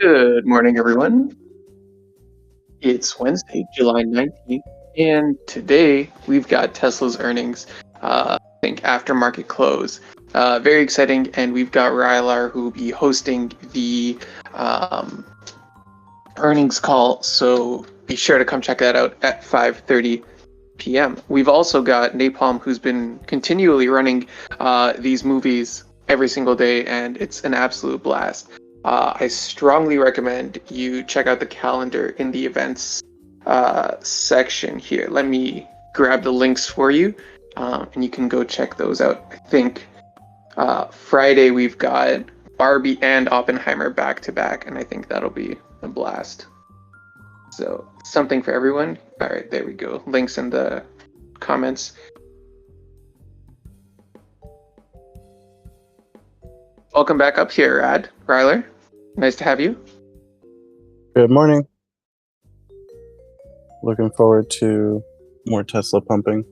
Good morning, everyone. It's Wednesday, July 19th, and today we've got Tesla's earnings, I think after market close. Very exciting, and we've got Rylar who will be hosting the earnings call, so be sure to come check that out at 5:30 p.m. We've also got Napalm, who's been continually running these movies every single day, and it's an absolute blast. I strongly recommend you check out the calendar in the events section here. Let me grab the links for you, and you can go check those out. I think Friday we've got Barbie and Oppenheimer back to back, and I think that'll be a blast. So something for everyone. All right, there we go. Links in the comments. Welcome back up here, Ryler. Nice to have you. Good morning. Looking forward to more Tesla pumping.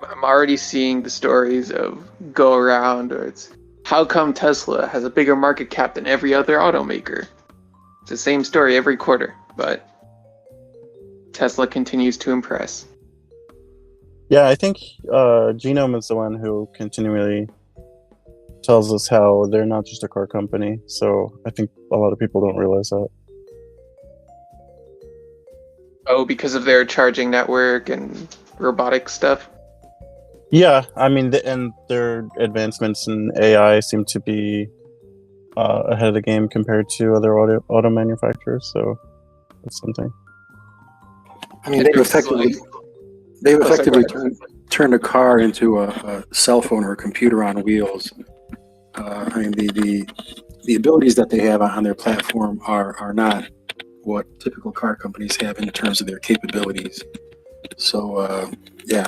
I'm already seeing the stories of go around, or it's how come Tesla has a bigger market cap than every other automaker? It's the same story every quarter, but Tesla continues to impress. Yeah, I think Genome is the one who continually tells us how they're not just a car company. So I think a lot of people don't realize that. Oh, because of their charging network and robotic stuff? Yeah, I mean, and their advancements in AI seem to be ahead of the game compared to other auto manufacturers. So that's something. I mean, they've effectively turned a car into a cell phone or a computer on wheels. I mean, the abilities that they have on their platform are not what typical car companies have in terms of their capabilities. So, yeah.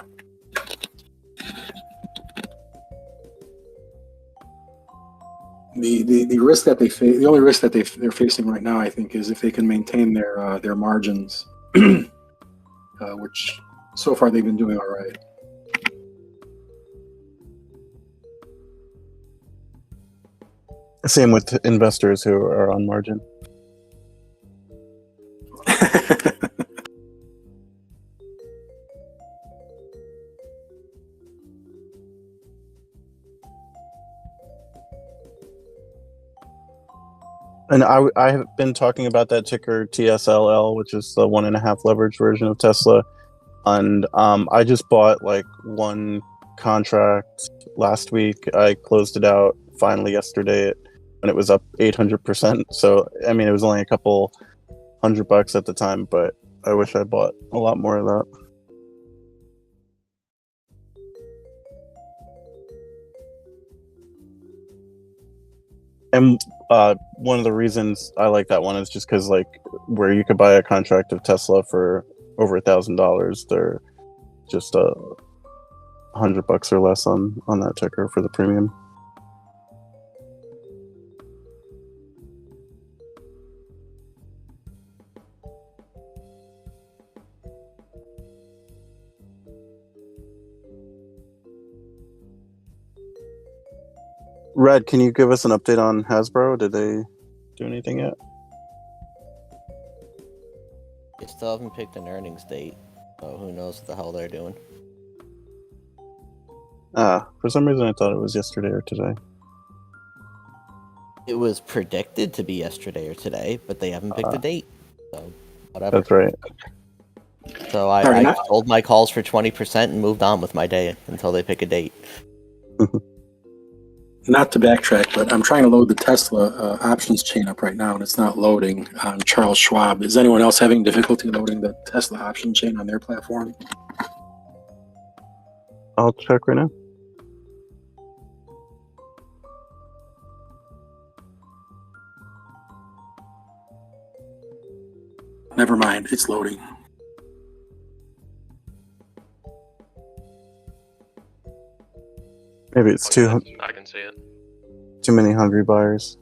The risk that they face, the only risk that they're facing right now, I think, is if they can maintain their margins, which so far they've been doing all right. Same with investors who are on margin. And I have been talking about that ticker TSLL, which is the 1.5 leverage version of Tesla. And I just bought like one contract last week. I closed it out finally yesterday when it was up 800%. So, I mean, it was only a couple $100 at the time, but I wish I bought a lot more of that. And one of the reasons I like that one is just because, like, where you could buy a contract of Tesla for over $1,000, they're just $100 or less on that ticker for the premium. Red, can you give us an update on Hasbro? Did they do anything yet? They still haven't picked an earnings date, so who knows what the hell they're doing. For some reason I thought it was yesterday or today. It was predicted to be yesterday or today, but they haven't picked a date, so whatever. That's right. So I sold my calls for 20% and moved on with my day until they pick a date. Not to backtrack, but I'm trying to load the Tesla options chain up right now, and it's not loading on Charles Schwab. Is anyone else having difficulty loading the Tesla option chain on their platform? I'll check right now. Never mind, it's loading. Maybe it's I can see it. Too many hungry buyers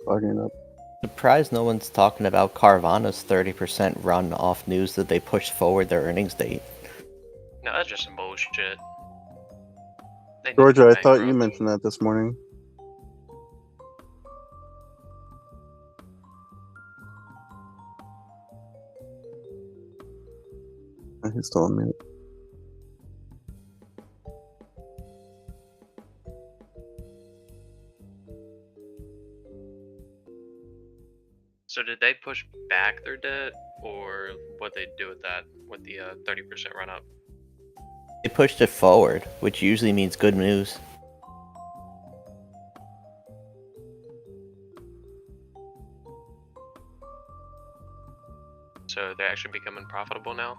logging up. Surprised no one's talking about Carvana's 30% run off news that they pushed forward their earnings date. No, that's just some bullshit. They need to Georgia, be I paying thought growth. you mentioned that this morning. He's still on mute. So did they push back their debt, or what they do with that, with the 30% run up? They pushed it forward, which usually means good news. So they're actually becoming profitable now?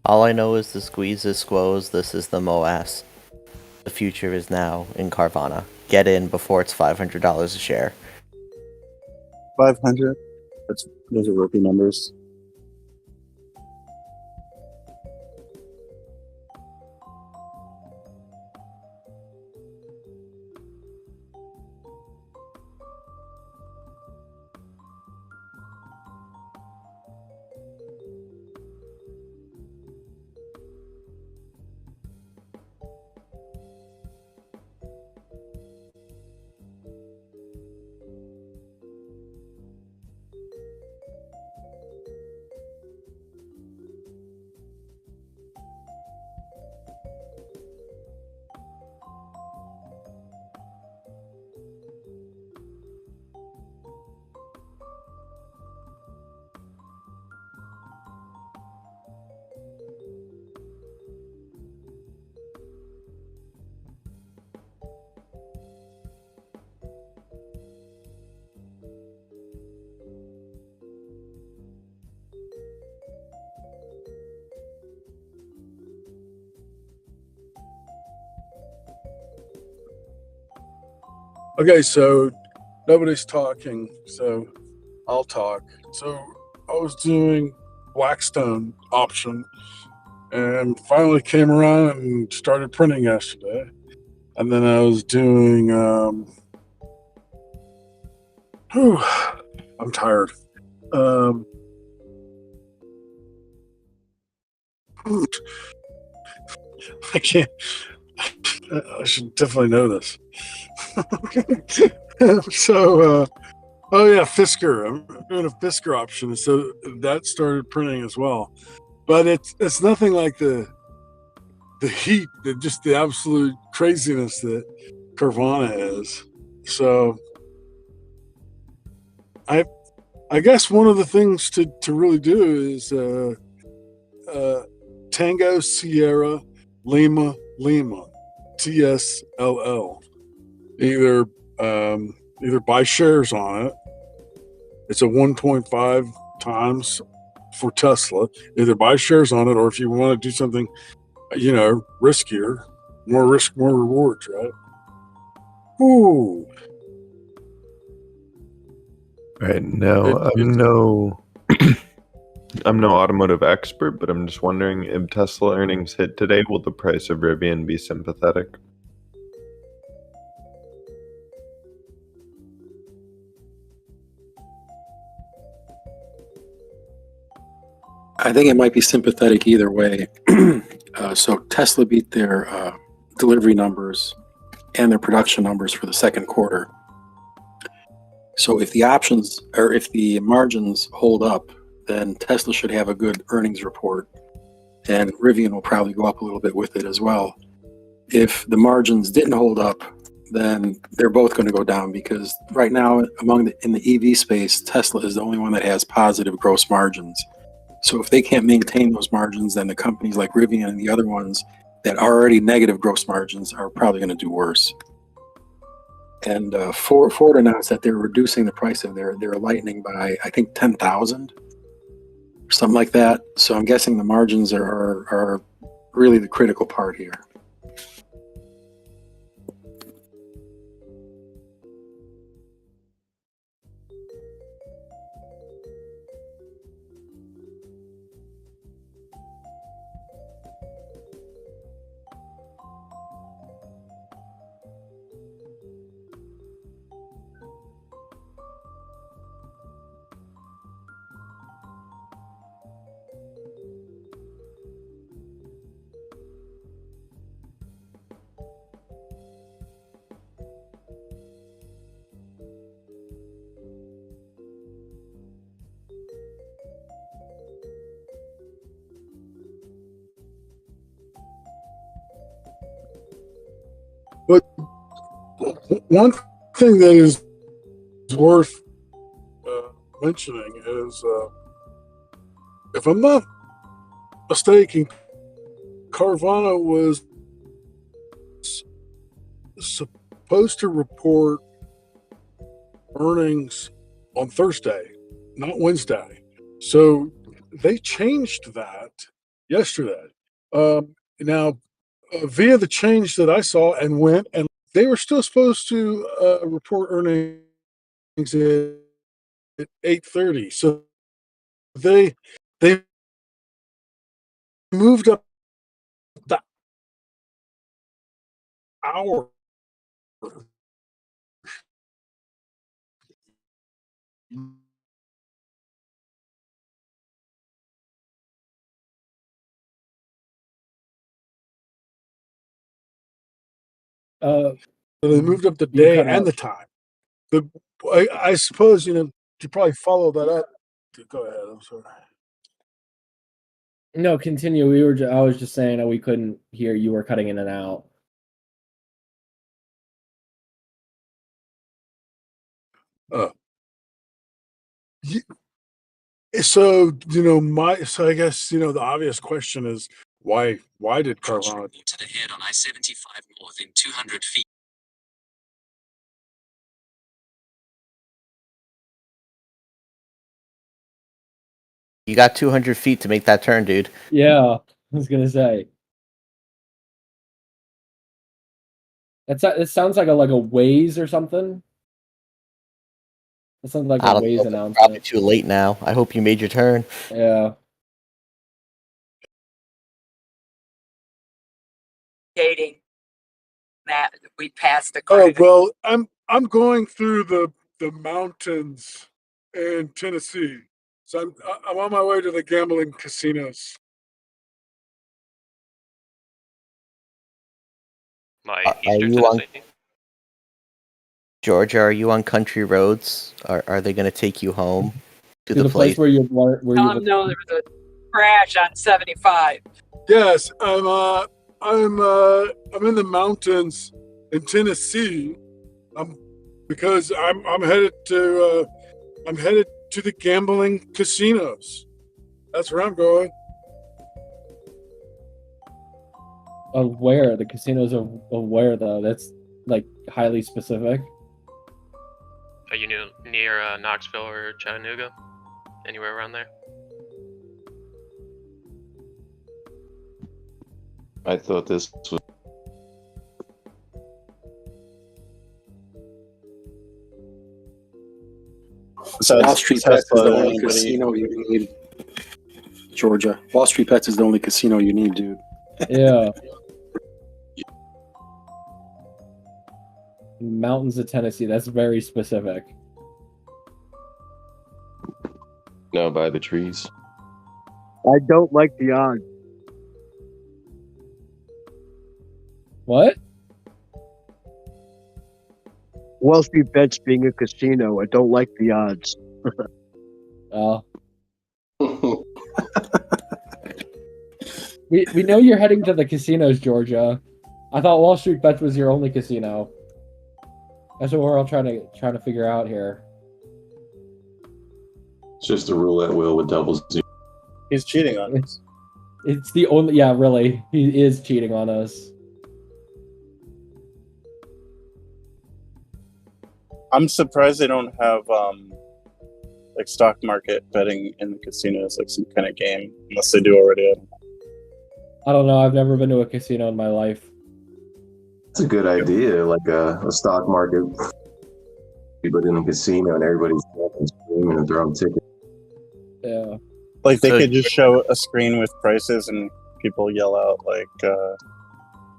All I know is the squeeze is squoze, this is the MOAS. The future is now in Carvana. Get in before it's $500 a share. 500. Those are rookie numbers. Okay, so nobody's talking, so I'll talk. So I was doing Blackstone option and finally came around and started printing yesterday. And then I was doing I'm tired. I can't. I should definitely know this. So, oh yeah, Fisker. I'm doing a Fisker option, so that started printing as well. But it's nothing like the heat, just the absolute craziness that Carvana is. So, I guess one of the things to really do is Tango Sierra Lima TSLL. Either buy shares on it. It's a 1.5 times for Tesla. Either buy shares on it, or if you want to do something, riskier, more risk, more rewards, right? Ooh. Right now, I'm no automotive expert, but I'm just wondering, if Tesla earnings hit today, will the price of Rivian be sympathetic? I think it might be sympathetic either way. So Tesla beat their delivery numbers and their production numbers for the second quarter. So if the options or if the margins hold up, then Tesla should have a good earnings report, and Rivian will probably go up a little bit with it as well. If the margins didn't hold up, then they're both going to go down, because right now in the EV space, Tesla is the only one that has positive gross margins. So if they can't maintain those margins, then the companies like Rivian and the other ones that are already negative gross margins are probably going to do worse. And Ford announced that they're reducing the price of their Lightning by, I think, 10,000, something like that. So I'm guessing the margins are really the critical part here. One thing that is worth mentioning is, if I'm not mistaken, Carvana was supposed to report earnings on Thursday, not Wednesday. So they changed that yesterday. Now, via the change that I saw and went, and they were still supposed to report earnings at 8:30. So they moved up the hour. So they moved up the day and the time. I suppose you probably follow that up. Go ahead. I'm sorry. No, continue. I was just saying that we couldn't hear. You were cutting in and out. So so I guess the obvious question is why did Carvana to the head on I-75 north in 200 feet? You got 200 feet to make that turn, dude. Yeah, I was gonna say. It sounds like a Waze or something. It sounds like a I don't Waze know, announcement. probably too late now. I hope you made your turn. Yeah. Dating that we passed the Oh credit. well, I'm going through the mountains in Tennessee, so I'm on my way to the gambling casinos. My Are Eastern you on Tennessee. Georgia? Are you on country roads? Are they going to take you home to the place where you No, there was a crash on 75. Yes, I'm in the mountains in Tennessee. Because I'm headed to the gambling casinos. That's where I'm going. Where the casinos of where though? That's like highly specific. Are you near Knoxville or Chattanooga? Anywhere around there? I thought this was. So Wall Street Bets is the only anybody- casino you need. Georgia. Wall Street Bets is the only casino you need, dude. Yeah. Mountains of Tennessee. That's very specific. No, by the trees. I don't like the odds. What? Wall Street Bets being a casino, I don't like the odds. Oh. We know you're heading to the casinos, Georgia. I thought Wall Street Bets was your only casino. That's what we're all trying to figure out here. It's just a roulette wheel with double zero. He's cheating on us. It's the only. Yeah, really, he is cheating on us. I'm surprised they don't have like stock market betting in the casinos, like some kind of game, unless they do already. I don't know. I've never been to a casino in my life. It's a good idea, like a stock market, but in a casino and everybody's screaming and throwing tickets. Yeah. Like they So- could just show a screen with prices and people yell out like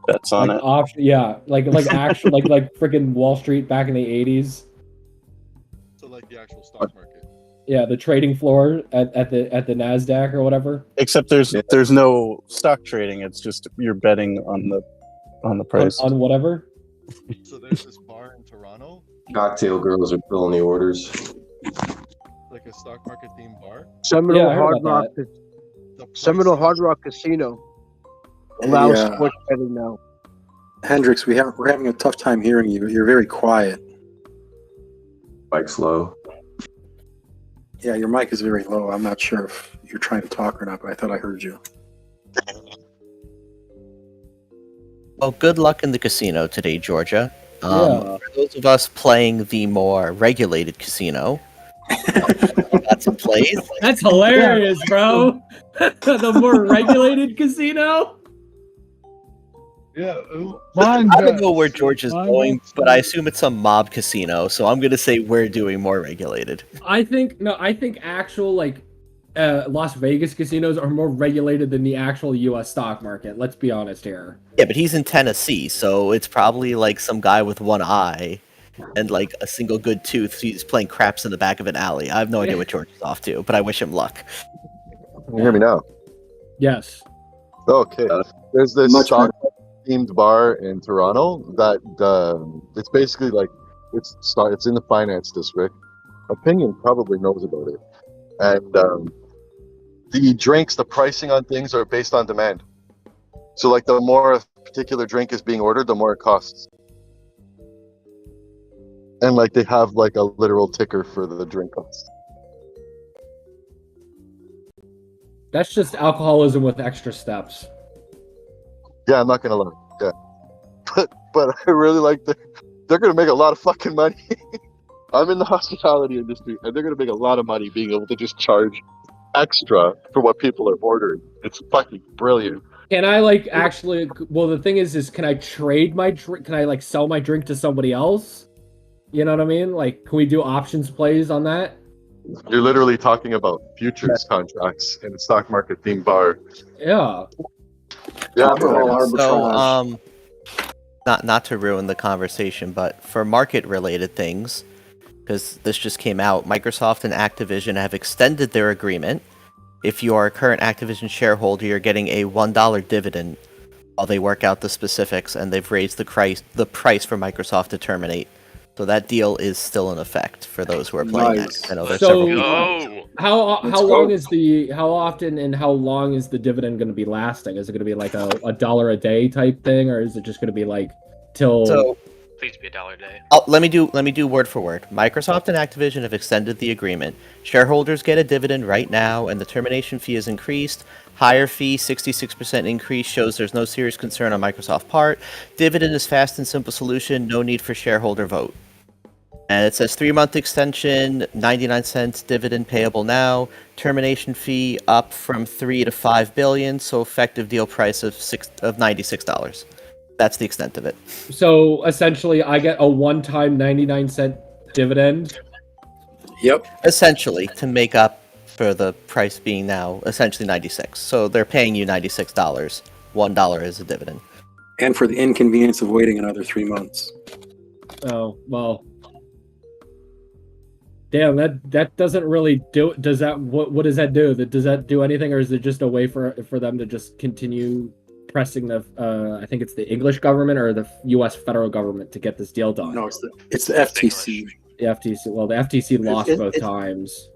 bets on Like it. option, yeah, like actual, like freaking Wall Street back in the 80s. So like the actual stock market. Yeah, the trading floor at the NASDAQ or whatever. Except there's no stock trading. It's just you're betting on the price. On whatever. So there's this bar in Toronto, Cocktail girls are filling the orders. like a stock market themed bar. Seminole Yeah, I heard Hard about Rock. that. The price Seminole is- Hard Rock Casino allows Yeah. sports betting now. Hendrix, we're having a tough time hearing you. You're very quiet. Mike's low. Yeah, your mic is very low. I'm not sure if you're trying to talk or not, but I thought I heard you. Well, good luck in the casino today, Georgia. Yeah. For those of us playing the more regulated casino, that's in place. That's hilarious, bro. The more regulated casino. Yeah, I don't know where George is going, but I assume it's some mob casino, so I'm gonna say we're doing more regulated. I think actual like Las Vegas casinos are more regulated than the actual U.S. stock market. Let's be honest here. Yeah, but he's in Tennessee, so it's probably like some guy with one eye and like a single good tooth. He's playing craps in the back of an alley. I have no idea what George is off to, but I wish him luck. Can you hear me now? Yes. Okay. There's this stock themed bar in Toronto that it's basically like it's in the finance district. Opinion probably knows about it, and the drinks, the pricing on things are based on demand. So like the more a particular drink is being ordered, the more it costs. And like they have like a literal ticker for the drink cost. That's just alcoholism with extra steps. Yeah, I'm not gonna lie. Yeah, but I really like they're gonna make a lot of fucking money. I'm in the hospitality industry, and they're gonna make a lot of money being able to just charge extra for what people are ordering. It's fucking brilliant. Can I like actually? Well, the thing is can I trade my drink? Can I like sell my drink to somebody else? You know what I mean? Like, can we do options plays on that? You're literally talking about futures contracts in a stock market themed bar. Yeah. Yeah. So, not to ruin the conversation, but for market-related things, because this just came out, Microsoft and Activision have extended their agreement. If you are a current Activision shareholder, you're getting a $1 dividend while they work out the specifics, and they've raised the price for Microsoft to terminate. So that deal is still in effect for those who are playing it. I know there's several people. How often and how long is the dividend going to be lasting? Is it going to be like a dollar a day type thing, or is it just going to be like till? So, please be $1 a day. Let me do word for word. Microsoft and Activision have extended the agreement. Shareholders get a dividend right now, and the termination fee is increased. Higher fee, 66% increase, shows there's no serious concern on Microsoft's part. Dividend is fast and simple solution, no need for shareholder vote. And it says 3-month extension, 99 cents dividend payable now. Termination fee up from $3 to $5 billion, so effective deal price of $96. That's the extent of it. So essentially, I get a one-time 99-cent dividend. Yep. Essentially, to make up for the price being now essentially 96. So they're paying you $96. $1 is a dividend. And for the inconvenience of waiting another 3 months. Oh well. Damn, that doesn't really do. Does that what does that do? Does that do anything, or is it just a way for them to just continue pressing the I think it's the English government or the U.S. federal government to get this deal done? No, it's the FTC. The FTC. Well, the FTC lost both times.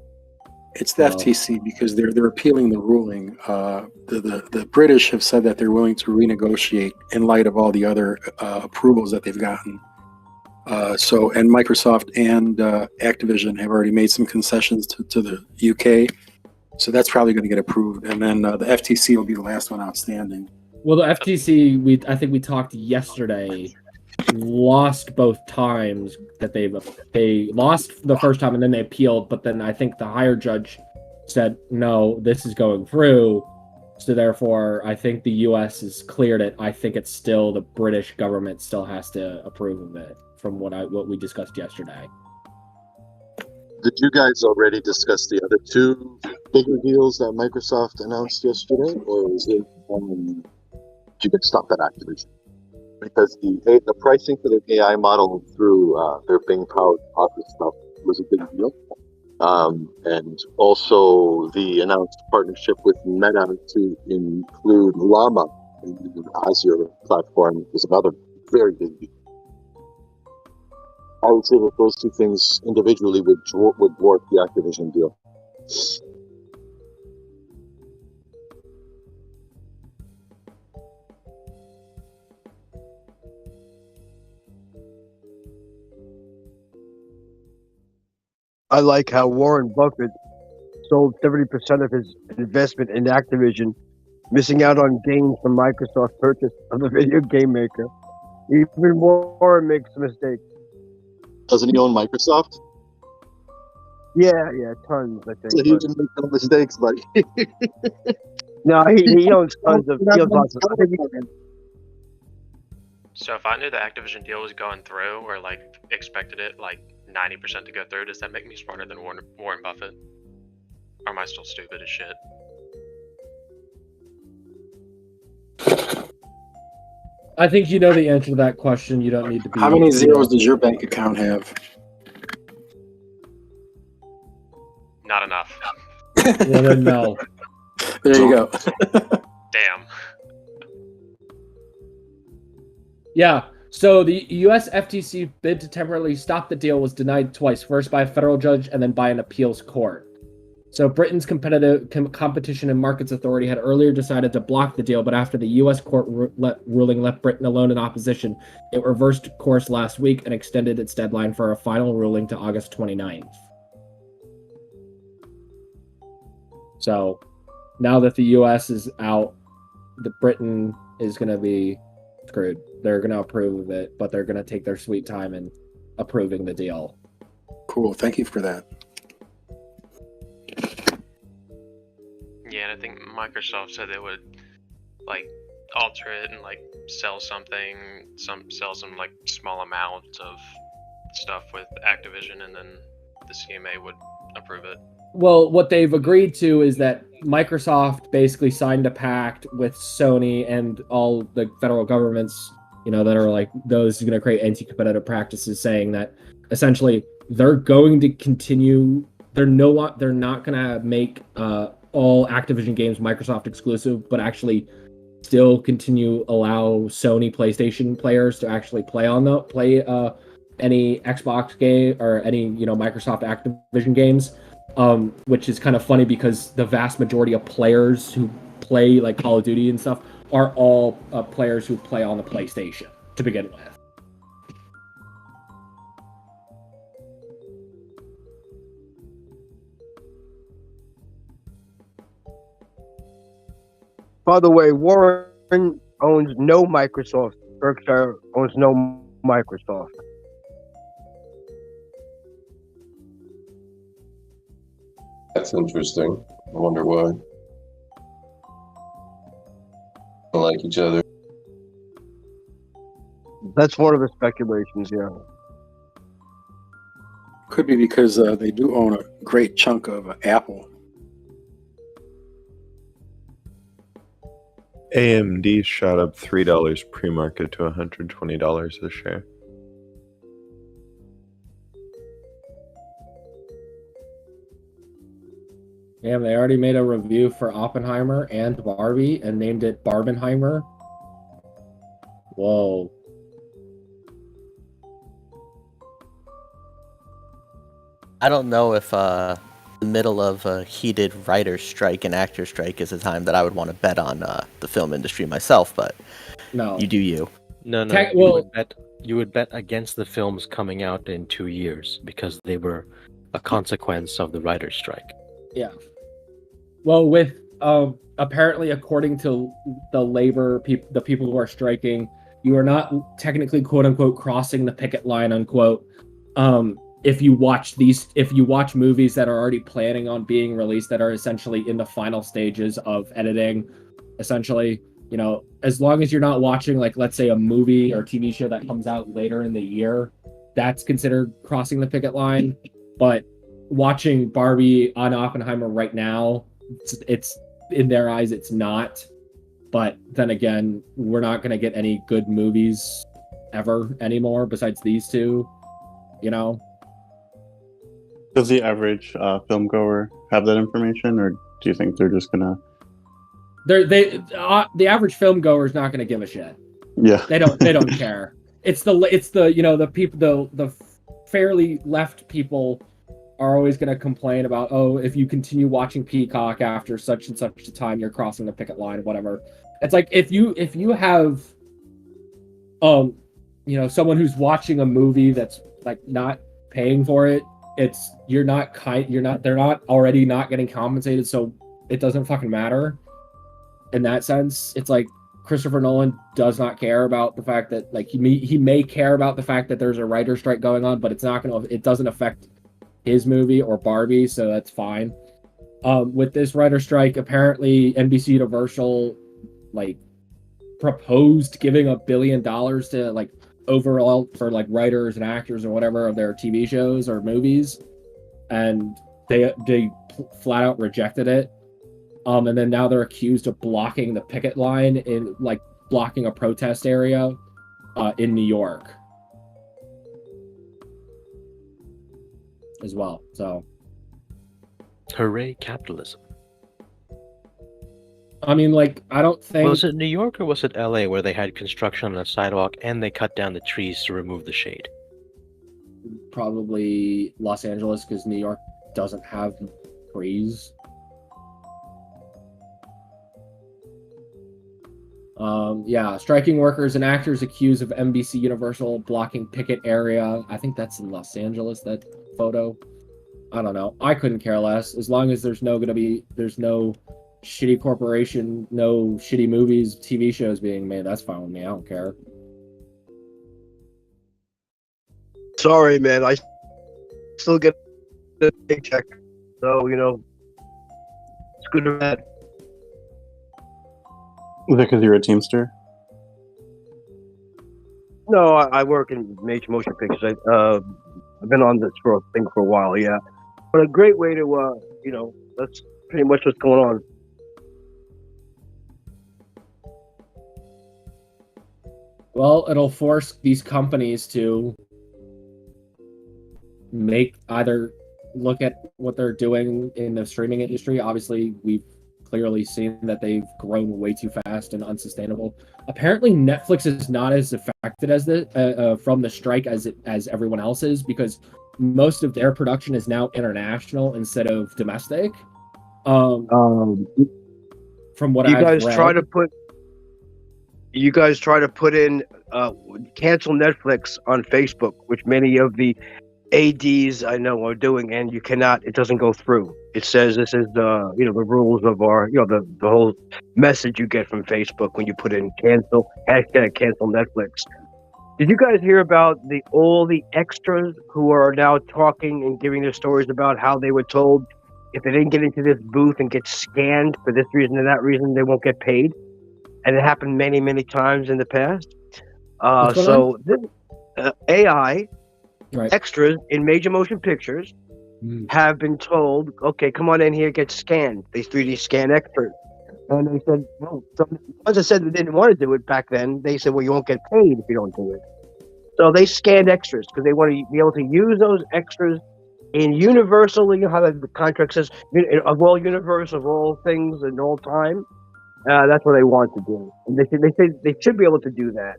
It's the FTC because they're appealing the ruling. The British have said that they're willing to renegotiate in light of all the other approvals that they've gotten. And Microsoft and Activision have already made some concessions to the UK, so that's probably going to get approved. And then the FTC will be the last one outstanding. Well, the FTC, I think we talked yesterday, lost both times that they lost the first time and then they appealed, but then I think the higher judge said no, this is going through. So therefore, I think the U.S. has cleared it. I think it's still the British government still has to approve of it, from what we discussed yesterday. Did you guys already discuss the other two bigger deals that Microsoft announced yesterday, or is it did you get stopped at Activision? Because the pricing for their AI model through their Bing powered Office stuff was a big deal. And also the announced partnership with Meta to include Llama in the Azure platform is another very big deal. I would say that those two things individually would dwarf the Activision deal. I like how Warren Buffett sold 70% of his investment in Activision, missing out on gains from Microsoft's purchase of the video game maker. Even Warren makes a mistake. Doesn't he own Microsoft? Yeah, tons, I think. So he can make no mistakes, buddy. No, he owns tons of. He owns lots of. I think So if I knew the Activision deal was going through, or like expected it like 90% to go through, does that make me smarter than Warren Buffett? Or am I still stupid as shit? I think you know the answer to that question. You don't need to be. How many zeros does your bank account have? Not enough. Well, then no. There you go. Damn. Yeah. So the U.S. FTC bid to temporarily stop the deal was denied twice, first by a federal judge and then by an appeals court. So Britain's Competition and Markets Authority had earlier decided to block the deal, but after the U.S. court ruling left Britain alone in opposition, it reversed course last week and extended its deadline for a final ruling to August 29th. So now that the U.S. is out, Britain is going to be screwed. They're going to approve of it, but they're going to take their sweet time in approving the deal. Cool. Thank you for that. Yeah, and I think Microsoft said they would like alter it and like sell some like small amount of stuff with Activision, and then the CMA would approve it. Well, what they've agreed to is that Microsoft basically signed a pact with Sony and all the federal governments, that are like those going to create anti-competitive practices, saying that essentially they're going to continue. They're not going to make all Activision games Microsoft exclusive, but actually still continue allow Sony PlayStation players to actually play any Xbox game or any Microsoft Activision games. Which is kind of funny because the vast majority of players who play like Call of Duty and stuff are all players who play on the PlayStation to begin with. By the way, Warren owns no Microsoft. Berkshire owns no Microsoft. That's interesting. I wonder why. They like each other. That's one of the speculations, yeah. Could be because they do own a great chunk of Apple. AMD shot up $3 pre-market to $120 a share. Damn, they already made a review for Oppenheimer and Barbie and named it Barbenheimer. Whoa. I don't know if the middle of a heated writer's strike and actor's strike is a time that I would want to bet on the film industry myself, but no, you do you. No, you would bet against the films coming out in 2 years because they were a consequence of the writer's strike. Yeah. Well, with apparently, according to the people who are striking, you are not technically "quote unquote" crossing the picket line, unquote. If you watch movies that are already planning on being released, that are essentially in the final stages of editing, essentially, as long as you're not watching, like, let's say a movie or TV show that comes out later in the year, that's considered crossing the picket line. But watching Barbie on Oppenheimer right now, it's in their eyes, it's not. But then again, we're not going to get any good movies ever anymore besides these two, Does the average film goer have that information, or do you think they're just gonna? The average film goer is not going to give a shit. Yeah, they don't care. It's the people, the fairly left people are always going to complain about, oh, if you continue watching Peacock after such and such a time, you're crossing the picket line, whatever. It's like if you have someone who's watching a movie that's like not paying for it, they're not already not getting compensated, so it doesn't fucking matter. In that sense, it's like Christopher Nolan does not care about the fact that, like, he may care about the fact that there's a writer strike going on, but it doesn't affect his movie or Barbie, so that's fine. With this writer strike, apparently NBC Universal like proposed giving $1 billion to like overall for like writers and actors or whatever of their TV shows or movies, and they flat out rejected it. And then now they're accused of blocking the picket line in like blocking a protest area in New York as well. So, hooray, capitalism. I mean, like, I don't think... Was it New York or was it LA where they had construction on a sidewalk and they cut down the trees to remove the shade? Probably Los Angeles, because New York doesn't have trees. Yeah, striking workers and actors accused of NBC Universal blocking picket area. I think that's in Los Angeles, that photo. I don't know. I couldn't care less. As long as there's no shitty corporation, no shitty movies, TV shows being made, that's fine with me. I don't care. Sorry, man. I still get the paycheck. So, it's good or bad. Is that because you're a Teamster? No, I work in major motion pictures. I've been on this thing for a while, yeah. But a great way to, that's pretty much what's going on. Well, it'll force these companies to either look at what they're doing in the streaming industry. Obviously, we've clearly seen that they've grown way too fast and unsustainable. Apparently, Netflix is not as affected as from the strike as everyone else is, because most of their production is now international instead of domestic. From what you I've guys read. You guys try to put in cancel Netflix on Facebook, which many of the ADs I know are doing, and you cannot. It doesn't go through. It says this is the rules of our the whole message you get from Facebook when you put in cancel Netflix. Did you guys hear about all the extras who are now talking and giving their stories about how they were told if they didn't get into this booth and get scanned for this reason and that reason, they won't get paid? And it happened many, many times in the past. AI extras in major motion pictures have been told, okay, come on in here, get scanned. These 3D scan extras. And they said, no. So once I said they didn't want to do it back then, they said, well, you won't get paid if you don't do it. So they scanned extras because they want to be able to use those extras in universal, how the contract says, of all universe, of all things and all time. That's what they want to do. And they say they should be able to do that.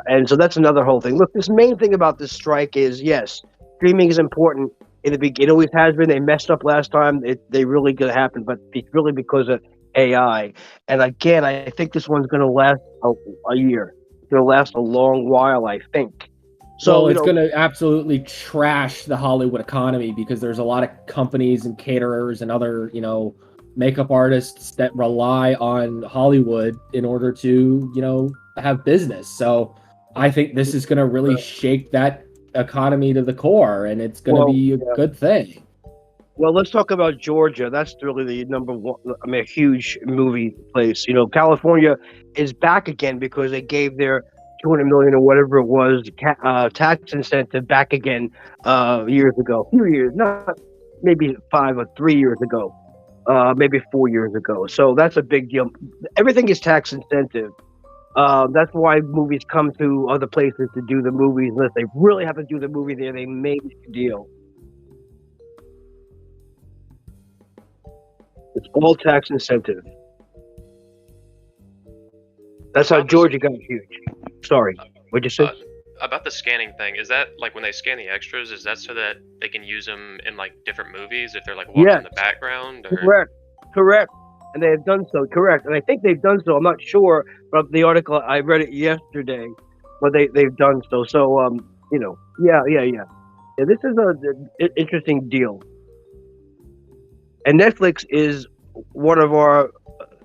And so that's another whole thing. Look, this main thing about this strike is, yes, streaming is important. In the beginning, it always has been. They messed up last time. They really going to happen, but it's really because of AI. And again, I think this one's going to last a year. It's going to last a long while, I think. So it's going to absolutely trash the Hollywood economy, because there's a lot of companies and caterers and other, makeup artists that rely on Hollywood in order to, have business. So I think this is going to really shake that economy to the core, and it's going to be a good thing. Well, let's talk about Georgia. That's really the number one. I mean, a huge movie place. California is back again because they gave their $200 million or whatever it was tax incentive back again years ago. A few years, not maybe 5 or 3 years ago, maybe 4 years ago. So that's a big deal. Everything is tax incentive. That's why movies come to other places to do the movies. Unless they really have to do the movie there, they make a deal. It's all tax incentive. That's how Georgia got huge. Sorry, what'd you say? About the scanning thing, is that like when they scan the extras, is that so that they can use them in like different movies if they're like walking in the background? Or... Correct. And they have done so, correct. And I think they've done so. I'm not sure, but the article, I read it yesterday, but they've done so. So, yeah. Yeah, this is an interesting deal. And Netflix is one of our,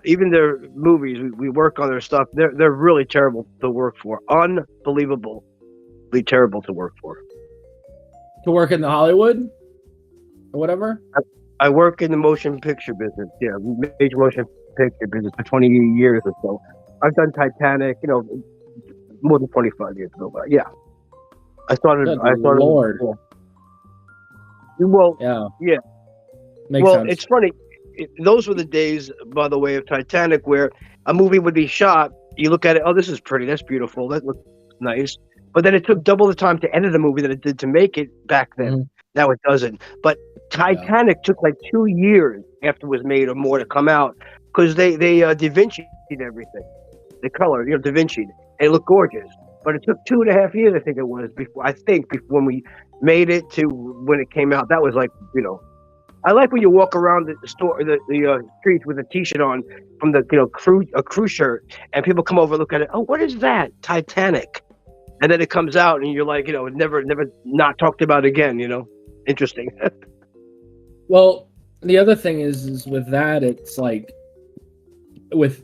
even their movies, we work on their stuff. They're really terrible to work for. Unbelievably terrible to work for. To work in the Hollywood or whatever. I work in the motion picture business. Yeah, major motion picture business for 20 years or so. I've done Titanic, more than 25 years ago. But yeah, I started. Good Lord. Well, yeah. Makes well, sense. it's funny. Those were the days, by the way, of Titanic, where a movie would be shot. You look at it, oh, this is pretty, that's beautiful, that looks nice. But then it took double the time to edit a movie than it did to make it back then. Mm-hmm. Now it doesn't. But Titanic took like 2 years after it was made or more to come out because they Da Vinci'd everything. The color, Da Vinci'd. It looked gorgeous. But it took 2.5 years, I think it was, before when we made it to when it came out. That was like, I like when you walk around the store, the streets with a T-shirt on from the a cruise shirt, and people come over and look at it. Oh, what is that? Titanic, and then it comes out, and you're like, never not talked about again. Interesting. Well, the other thing is with that, it's like with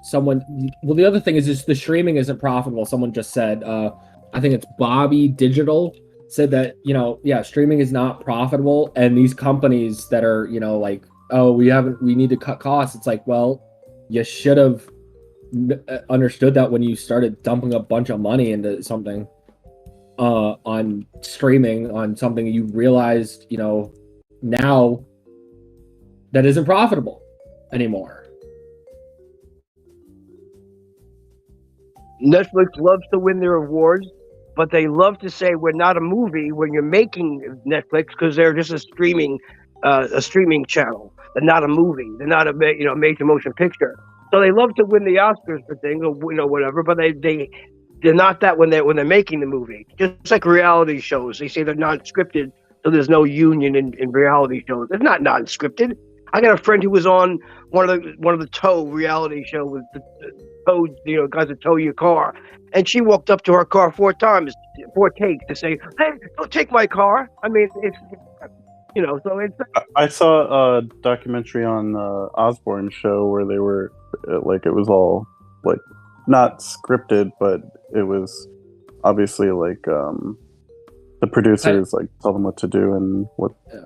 someone. Well, the other thing is just the streaming isn't profitable. Someone just said, I think it's Bobby Digital said that, streaming is not profitable, and these companies that are, like, oh, we need to cut costs. It's like, well, you should have understood that when you started dumping a bunch of money into something on streaming, on something you realized, now that isn't profitable anymore. Netflix loves to win their awards, but they love to say we're not a movie when you're making Netflix because they're just a streaming channel. They're not a movie. They're not a major motion picture. So they love to win the Oscars for things or whatever, but they're not that when they're making the movie. Just like reality shows, they say they're not scripted, so there's no union in reality shows. It's not non-scripted. I got a friend who was on one of the tow reality show with the tow, guys that tow your car, and she walked up to her car 4 takes to say, "Hey, don't take my car." I mean, it's so it's. I saw a documentary on the Osborne show where they were like, it was all like not scripted, but it was obviously like the producers like tell them what to do and what. Yeah.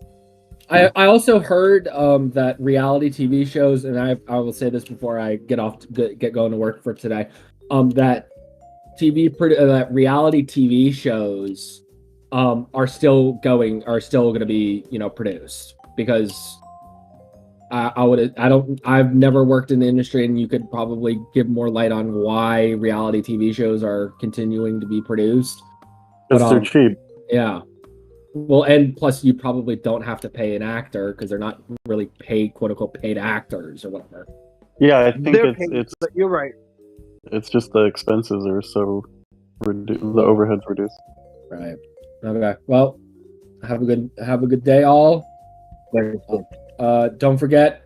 I also heard that reality TV shows, and I will say this before I get going to work for today, that reality TV shows are still going to be produced, because I've never worked in the industry, and you could probably give more light on why reality TV shows are continuing to be produced. Because they're cheap. Yeah. Well, and plus you probably don't have to pay an actor because they're not really paid, quote unquote, paid actors or whatever. Yeah, I think it's but you're right. It's just the expenses are so the overhead's reduced. Right. Okay. Well, have a good day, all. Don't forget,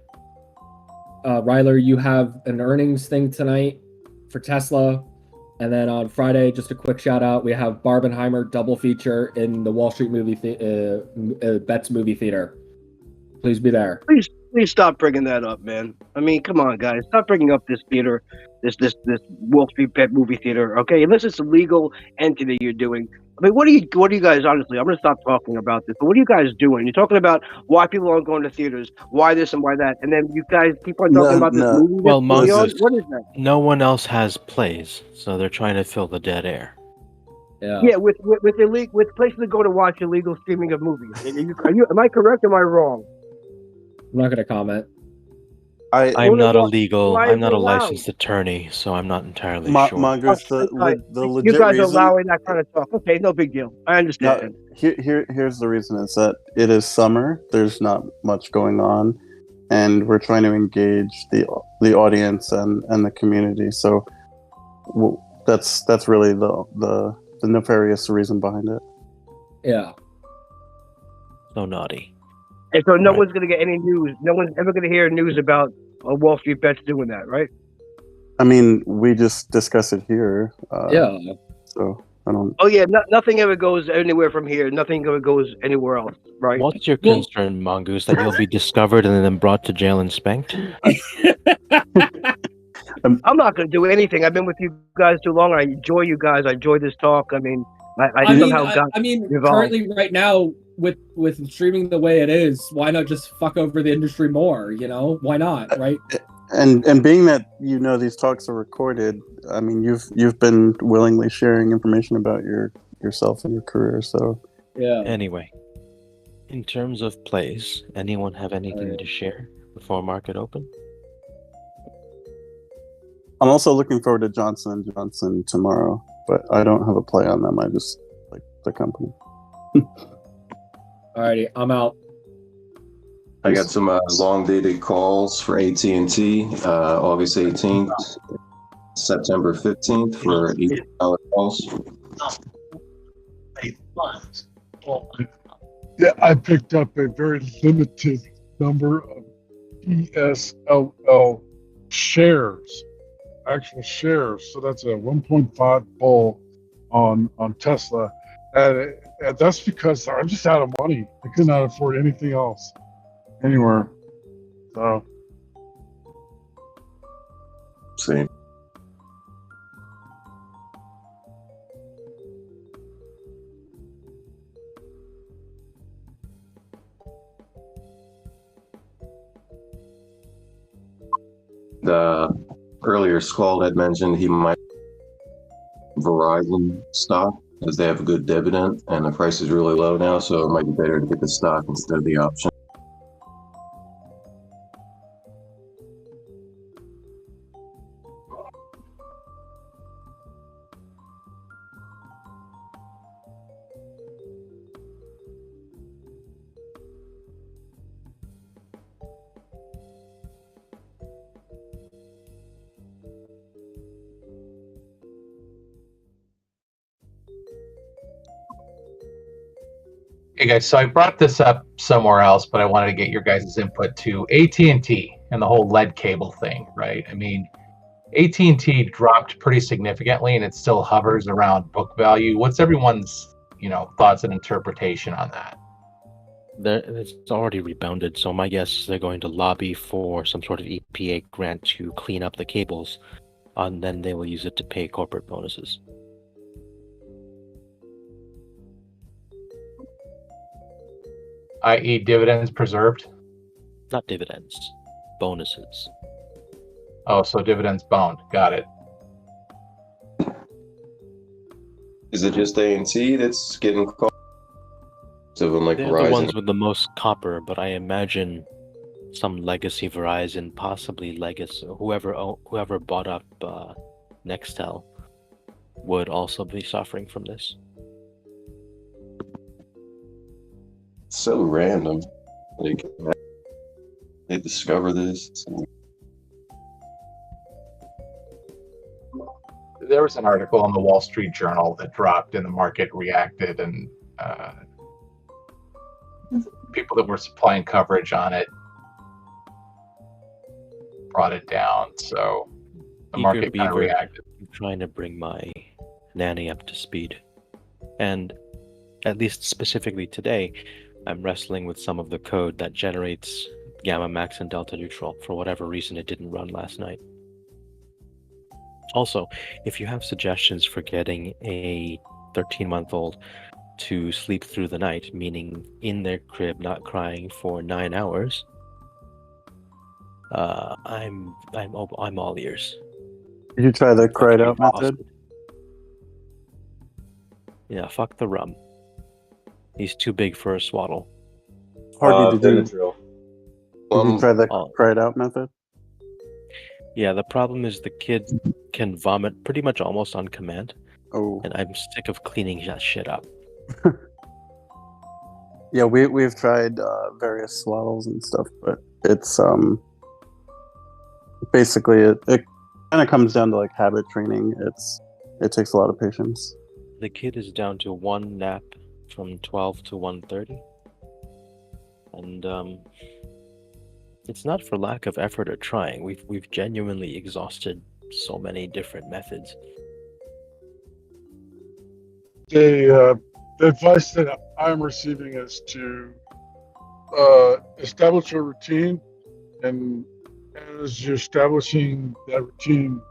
Ryler, you have an earnings thing tonight for Tesla. And then on Friday, just a quick shout out, we have Barbenheimer double feature in the Wall Street Bets movie theater. Please be there. Please stop bringing that up, man. I mean, come on, guys, stop bringing up this theater, this Wall Street Bet movie theater. Okay, unless it's a legal entity you're doing. I mean, what are you guys, honestly, I'm going to stop talking about this, but what are you guys doing? You're talking about why people aren't going to theaters, why this and why that, and then you guys keep on talking about this movie. Well, Moses, what is that? No one else has plays, so they're trying to fill the dead air. Yeah, with places to go to watch illegal streaming of movies. Am I correct or am I wrong? I'm not going to comment. I'm not a legal. why I'm not a is it allowed? licensed attorney, so I'm not entirely sure. Mongoose, the legit You guys are reason. allowing that kind of talk. Okay, no big deal. I understand. Here's the reason: is that it is summer. There's not much going on, and we're trying to engage the audience and the community. So that's really the nefarious reason behind it. Yeah. So naughty. And so no one's going to get any news. No one's ever going to hear news about Wall Street Bets doing that, right? I mean, we just discuss it here. Yeah. So I don't. Oh yeah, nothing ever goes anywhere from here. Nothing ever goes anywhere else, right? What's your concern, Mongoose? That you'll be discovered and then brought to jail and spanked? I'm not going to do anything. I've been with you guys too long. I enjoy you guys. I enjoy this talk. I mean, I somehow got involved. Currently, right now, with streaming the way it is, why not just fuck over the industry more? You know, why not, right? And being that you know these talks are recorded, I mean you've been willingly sharing information about yourself and your career. So yeah. Anyway, in terms of plays, anyone have anything to share before market open? I'm also looking forward to Johnson & Johnson tomorrow, but I don't have a play on them. I just like the company. Alrighty, I'm out. I got some long dated calls for AT&T, August 18th, September 15th for $8 calls. Yeah, I picked up a very limited number of ESLL shares, actual shares. So that's a 1.5 bull on Tesla. And that's because I'm just out of money. I could not afford anything else anywhere. So. Same. The earlier Skull had mentioned he might Verizon stock as they have a good dividend and the price is really low now, so it might be better to get the stock instead of the option. Hey guys, so I brought this up somewhere else, but I wanted to get your guys' input to AT&T and the whole lead cable thing, right? I mean, AT&T dropped pretty significantly, and it still hovers around book value. What's everyone's, thoughts and interpretation on that? It's already rebounded, so my guess is they're going to lobby for some sort of EPA grant to clean up the cables, and then they will use it to pay corporate bonuses. I.e. dividends preserved? Not dividends, bonuses. Oh, so dividends boned. Got it. Is it just A&T that's getting caught? So like They're Verizon. the ones with the most copper, but I imagine some legacy Verizon, possibly legacy, whoever bought up Nextel would also be suffering from this. So random. Like they discover this. There was an article in the Wall Street Journal that dropped and the market reacted, and people that were supplying coverage on it brought it down. So the market kind of reacted. I'm trying to bring my nanny up to speed. And at least specifically today, I'm wrestling with some of the code that generates gamma max and delta neutral. For whatever reason, it didn't run last night. Also, if you have suggestions for getting a 13-month-old to sleep through the night, meaning in their crib, not crying for 9 hours, I'm all ears. Did you try the cried out method? Yeah, fuck the rum. He's too big for a swaddle. Hardy, did you try the cried out method? Yeah, the problem is the kid can vomit pretty much almost on command. Oh. And I'm sick of cleaning that shit up. Yeah, we've tried various swaddles and stuff, but it's basically it kind of comes down to like habit training. It takes a lot of patience. The kid is down to one nap from 12 to 1:30, and it's not for lack of effort or trying. We've genuinely exhausted so many different methods. the advice that I'm receiving is to establish a routine, and as you're establishing that routine,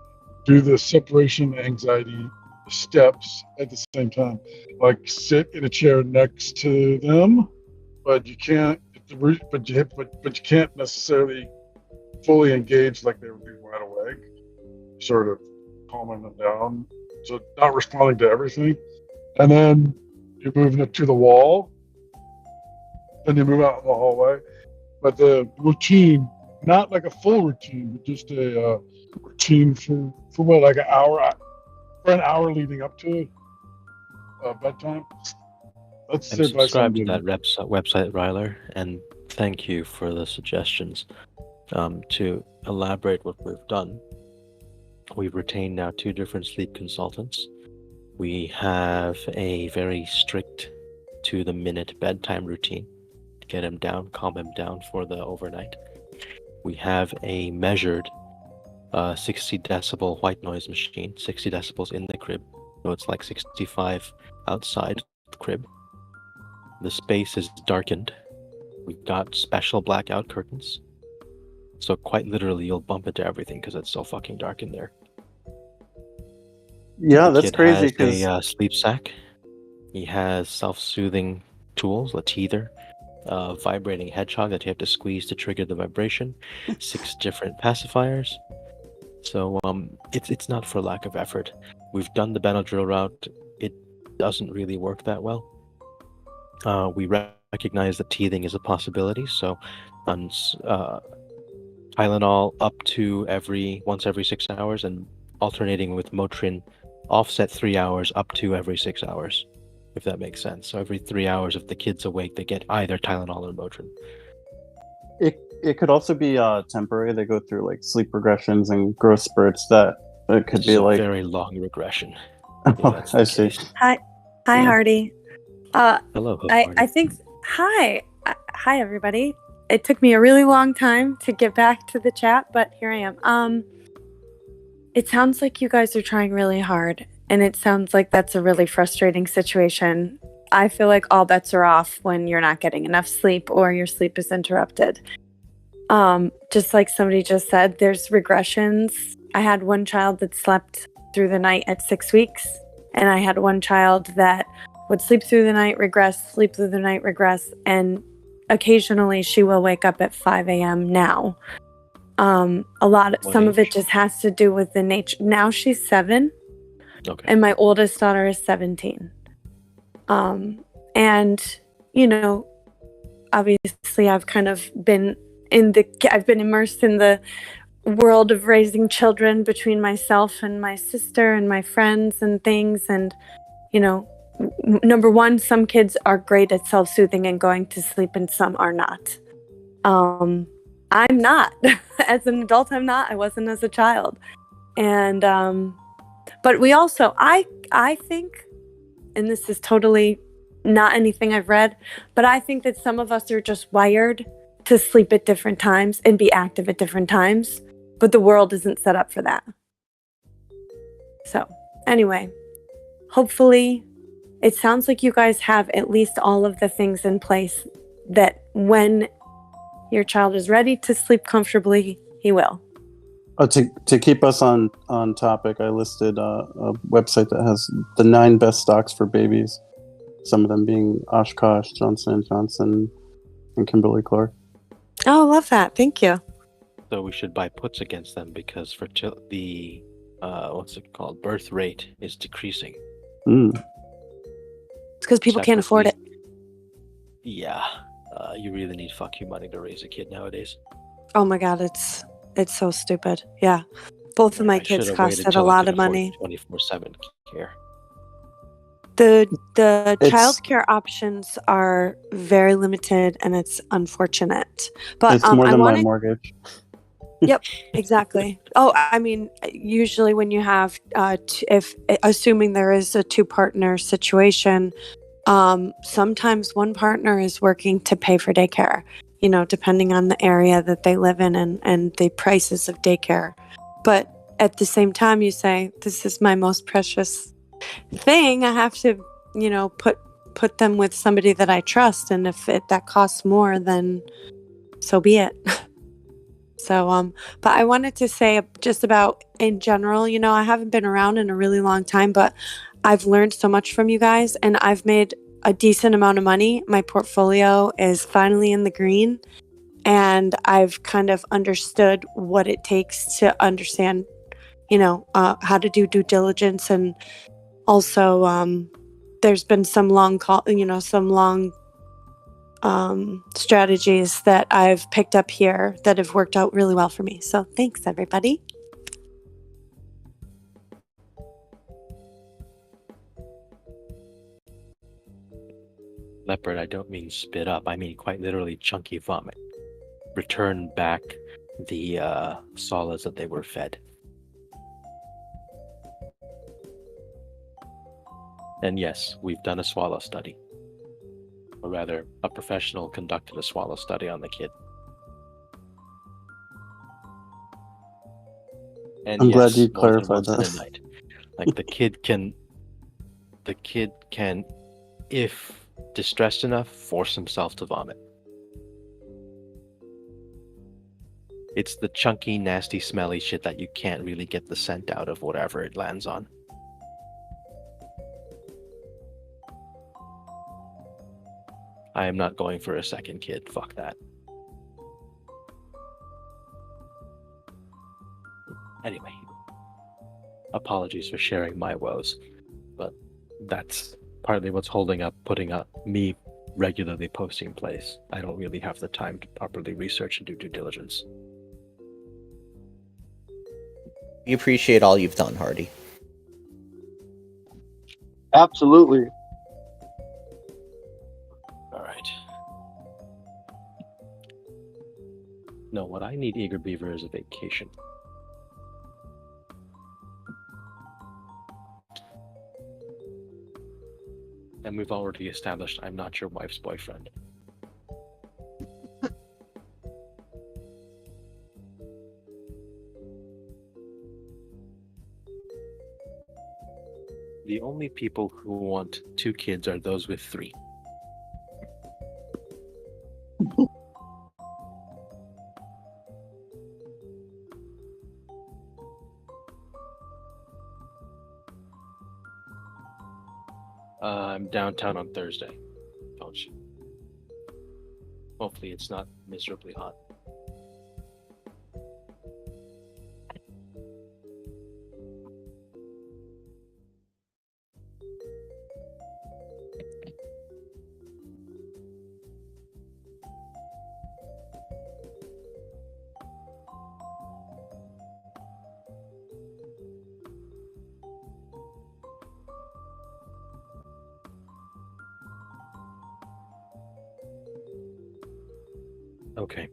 do the separation anxiety steps at the same time. Like sit in a chair next to them, but you can't. But you can't necessarily fully engage like they would do right away. Sort of calming them down, so not responding to everything, and then you're moving it to the wall. Then you move out in the hallway, but the routine, not like a full routine, but just a routine for what, like an hour leading up to bedtime. That's the I'm advice I'm subscribed to giving. that website, Ryler, and thank you for the suggestions. To elaborate what we've done, we've retained now 2 different sleep consultants. We have a very strict to-the-minute bedtime routine to get him down, calm him down for the overnight. We have a measured 60 decibel white noise machine, 60 decibels in the crib, so it's like 65 outside the crib. The space is darkened. We've got special blackout curtains. So quite literally, you'll bump into everything because it's so fucking dark in there. Yeah, The that's kid crazy has because a sleep sack. He has self-soothing tools, a teether, vibrating hedgehog that you have to squeeze to trigger the vibration, 6 different pacifiers. So it's not for lack of effort. We've done the Benadryl route. It doesn't really work that well. We recognize that teething is a possibility, so on Tylenol up to once every 6 hours, and alternating with Motrin offset 3 hours up to every 6 hours, if that makes sense. So every 3 hours, if the kid's awake, they get either Tylenol or Motrin. it could also be temporary. They go through like sleep regressions and growth spurts that it could This be is a like very long regression. I see. Hi, Yeah. Hardy. Hello, I think hi everybody. It took me a really long time to get back to the chat, but here I am. It sounds like you guys are trying really hard, and it sounds like that's a really frustrating situation. I feel like all bets are off when you're not getting enough sleep or your sleep is interrupted. Just like somebody just said, there's regressions. I had one child that slept through the night at 6 weeks, and I had one child that would sleep through the night, regress, sleep through the night, regress, and occasionally she will wake up at 5 a.m. now. Some of it just has to do with the nature. Now she's 7, and my oldest daughter is 17. And you know, obviously, I've kind of been I've been immersed in the world of raising children between myself and my sister and my friends and things. And you know, number one, some kids are great at self-soothing and going to sleep, and some are not. I'm not. As an adult, I'm not. I wasn't as a child. And but we also, I think, and this is totally not anything I've read, but I think that some of us are just wired to sleep at different times and be active at different times, but the world isn't set up for that. So anyway, hopefully it sounds like you guys have at least all of the things in place that when your child is ready to sleep comfortably, he will. Oh, to keep us on topic, I listed a website that has the 9 best stocks for babies. Some of them being Oshkosh, Johnson & Johnson, and Kimberly-Clark. Oh, love that. Thank you. So we should buy puts against them because the what's it called? Birth rate is decreasing. It's because people can't afford it. Yeah. You really need fuck you money to raise a kid nowadays. Oh my god, it's so stupid. Yeah. Both of my kids costed a lot of money. 24/7 care. The childcare options are very limited, and it's unfortunate. But it's more than my mortgage. Yep, exactly. Oh, I mean, usually when you have, assuming there is a 2-partner situation, sometimes one partner is working to pay for daycare, you know, depending on the area that they live in and the prices of daycare. But at the same time, you say, this is my most precious thing. I have to put them with somebody that I trust, and if that costs more, then so be it. So but I wanted to say just about in general, I haven't been around in a really long time, but I've learned so much from you guys, and I've made a decent amount of money. My portfolio is finally in the green, and I've kind of understood what it takes to understand, how to do due diligence. And also, there's been some long strategies that I've picked up here that have worked out really well for me. So thanks, everybody. Leopard, I don't mean spit up. I mean quite literally chunky vomit. Return back the solids that they were fed. And yes, we've done a swallow study. Or rather, a professional conducted a swallow study on the kid. And I'm yes, glad you more than clarified once in a that. night. Like the kid can, if distressed enough, force himself to vomit. It's the chunky, nasty, smelly shit that you can't really get the scent out of whatever it lands on. I am not going for a second kid. Fuck that. Anyway, apologies for sharing my woes, but that's partly what's holding up putting up me regularly posting plays. I don't really have the time to properly research and do due diligence. We appreciate all you've done, Hardy. Absolutely. All right. No, what I need, Eager Beaver, is a vacation. And we've already established I'm not your wife's boyfriend. The only people who want 2 kids are those with 3. I'm downtown on Thursday. Don't you? Hopefully it's not miserably hot. Okay.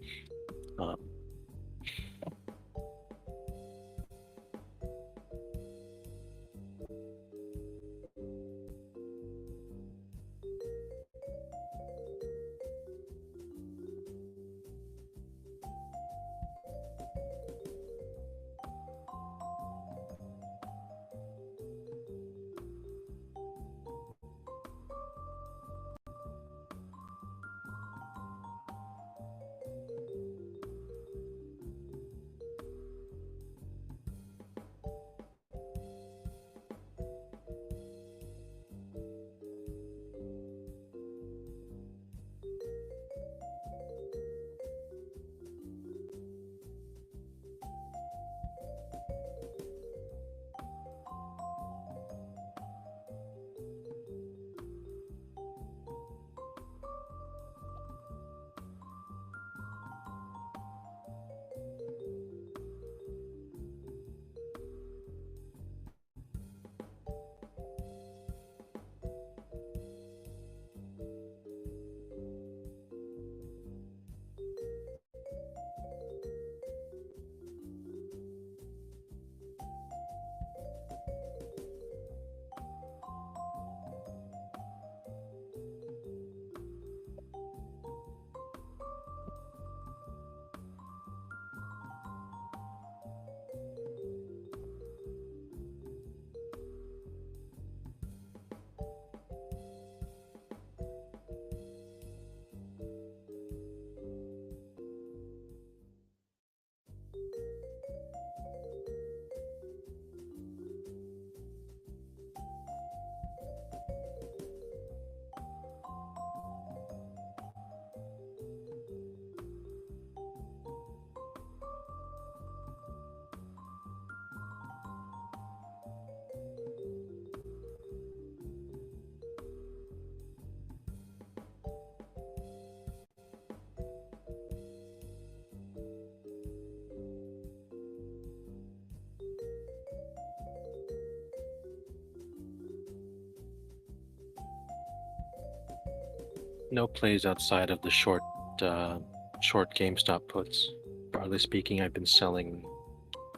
No plays outside of the short GameStop puts. Broadly speaking, I've been selling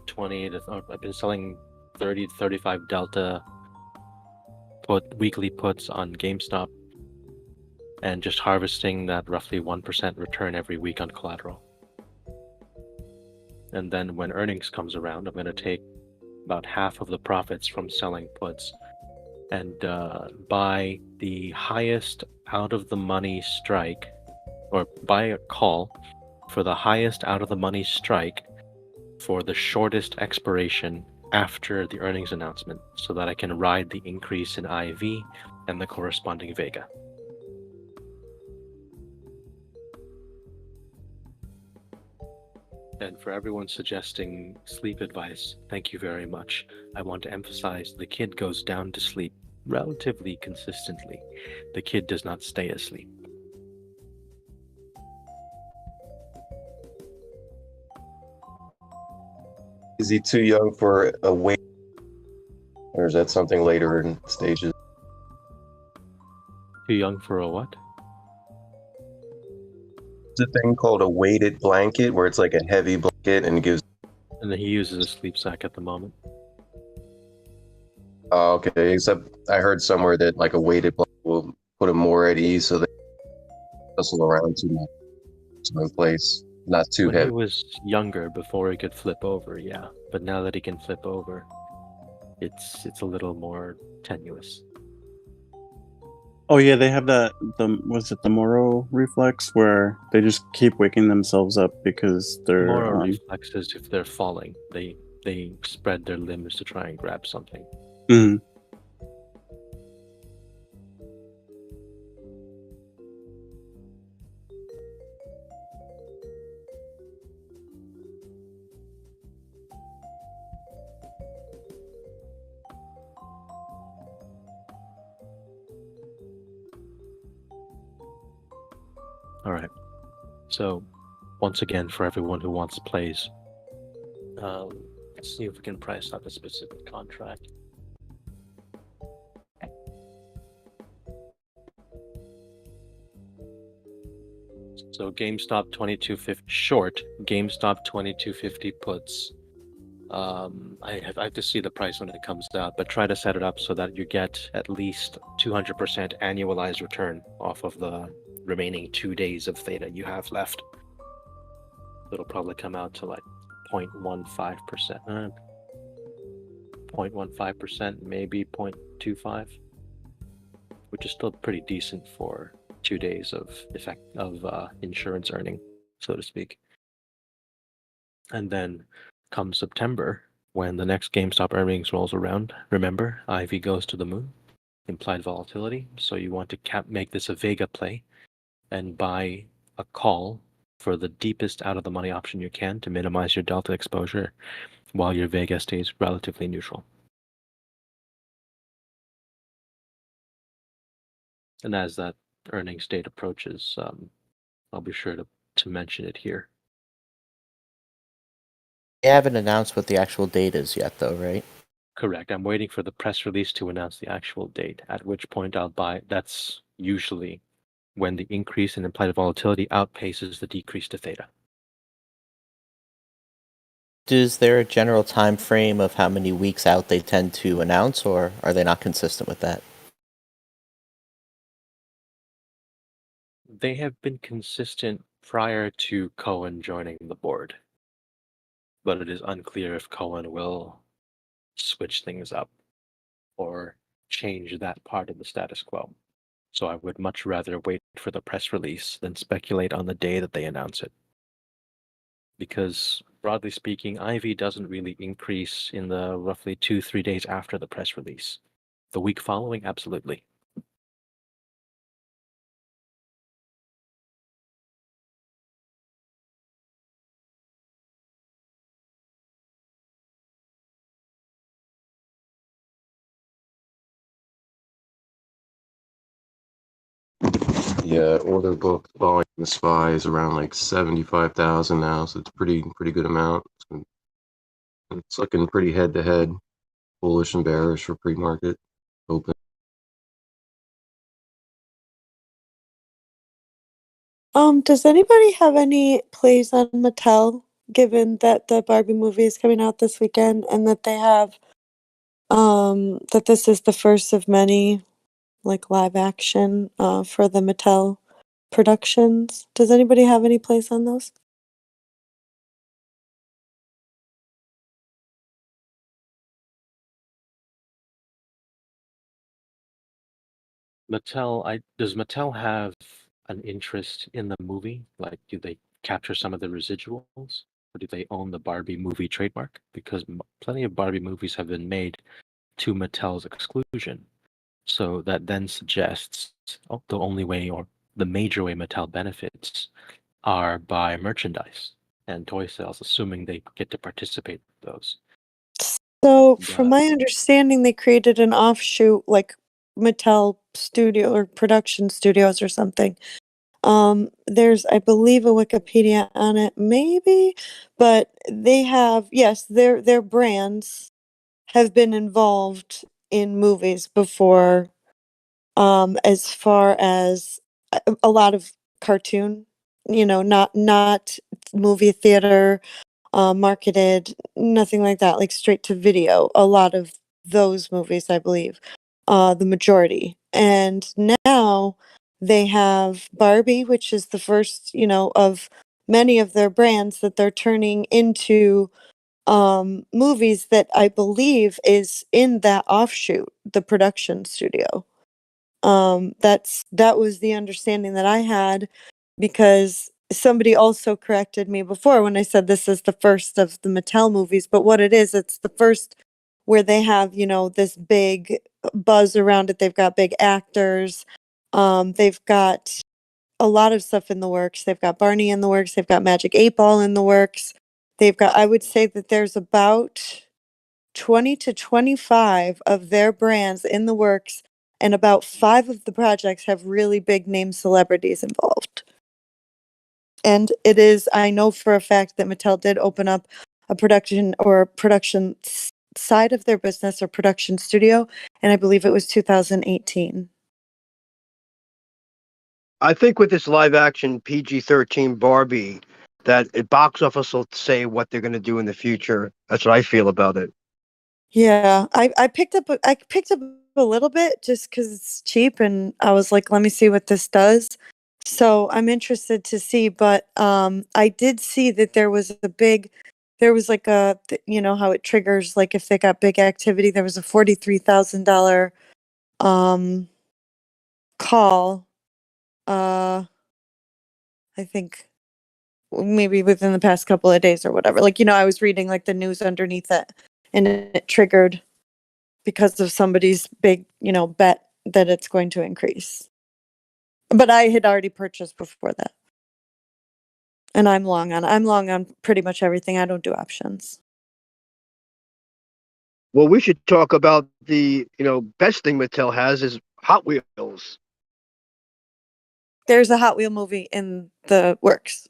30 to 35 delta weekly puts on GameStop, and just harvesting that roughly 1% return every week on collateral. And then when earnings comes around, I'm going to take about half of the profits from selling puts and buy the highest out of the money strike, or buy a call for the highest out of the money strike for the shortest expiration after the earnings announcement, so that I can ride the increase in IV and the corresponding Vega. And for everyone suggesting sleep advice, thank you very much. I want to emphasize the kid goes down to sleep relatively consistently. The kid does not stay asleep. Is he too young for a wait, or is that something later in stages? Too young for a what? It's a thing called a weighted blanket, where it's like a heavy blanket and it gives. And then he uses a sleep sack at the moment. Oh, okay. Except I heard somewhere that like a weighted blanket will put him more at ease, so they hustle around too much. So in place, not too When heavy. he was younger, before he could flip over, yeah. But now that he can flip over, it's a little more tenuous. Oh yeah, they have the was it the Moro reflex where they just keep waking themselves up because they're More reflexes if they're falling. They spread their limbs to try and grab something. Mhm. All right. So, once again, for everyone who wants plays, let's see if we can price out a specific contract. So GameStop 2250 short, GameStop 2250 puts. I have to see the price when it comes out, but try to set it up so that you get at least 200% annualized return off of the remaining 2 days of theta you have left. It'll probably come out to like 0.15%, 0.15%, maybe 0.25, which is still pretty decent for 2 days of insurance earning, so to speak. And then come September, when the next GameStop earnings rolls around, remember, IV goes to the moon, implied volatility. So you want to make this a Vega play and buy a call for the deepest out of the money option you can to minimize your delta exposure while your Vega stays relatively neutral. And as that earnings date approaches, I'll be sure to mention it here. They haven't announced what the actual date is yet, though, right? Correct. I'm waiting for the press release to announce the actual date, at which point I'll buy. That's usually when the increase in implied volatility outpaces the decrease to theta. Is there a general time frame of how many weeks out they tend to announce, or are they not consistent with that? They have been consistent prior to Cohen joining the board, but it is unclear if Cohen will switch things up or change that part of the status quo. So I would much rather wait for the press release than speculate on the day that they announce it. Because broadly speaking, IV doesn't really increase in the roughly 2-3 days after the press release. The week following, absolutely. Yeah, order book volume the SPY is around like 75,000 now, so it's pretty good amount. It's looking pretty head to head, bullish and bearish for pre-market open. Does anybody have any plays on Mattel, given that the Barbie movie is coming out this weekend and that they have, that this is the first of many, like, live action, for the Mattel productions? Does anybody have any plays on those? Does Mattel have an interest in the movie? Like, do they capture some of the residuals, or do they own the Barbie movie trademark? Because plenty of Barbie movies have been made to Mattel's exclusion. So that then suggests the only way or the major way Mattel benefits are by merchandise and toy sales, assuming they get to participate in those. So, from my understanding, they created an offshoot, like Mattel Studio or Production Studios or something. There's, I believe, a Wikipedia on it, maybe, but they have, yes, their brands have been involved in movies before, as far as a lot of cartoon, not movie theater, marketed, nothing like that, like straight to video. A lot of those movies, I believe, the majority. And now they have Barbie, which is the first, of many of their brands that they're turning into movies that I believe is in that offshoot, the production studio. That was the understanding that I had, because somebody also corrected me before when I said this is the first of the Mattel movies, but what it is, it's the first where they have, this big buzz around it. They've got big actors. They've got a lot of stuff in the works. They've got Barney in the works. They've got Magic 8 Ball in the works. I would say that there's about 20 to 25 of their brands in the works, and about 5 of the projects have really big name celebrities involved. And it is, I know for a fact that Mattel did open up a production side of their business, or production studio, and I believe it was 2018. I think with this live action PG-13 Barbie, that box office will say what they're going to do in the future. That's what I feel about it. Yeah, I picked up a little bit just because it's cheap, and I was like, let me see what this does. So I'm interested to see, but I did see that there was like how it triggers, like if they got big activity, there was a $43,000 call. I think maybe within the past couple of days or whatever. Like, I was reading like the news underneath it, and it triggered because of somebody's big, bet that it's going to increase. But I had already purchased before that. And I'm long on pretty much everything. I don't do options. Well, we should talk about the, best thing Mattel has is Hot Wheels. There's a Hot Wheel movie in the works.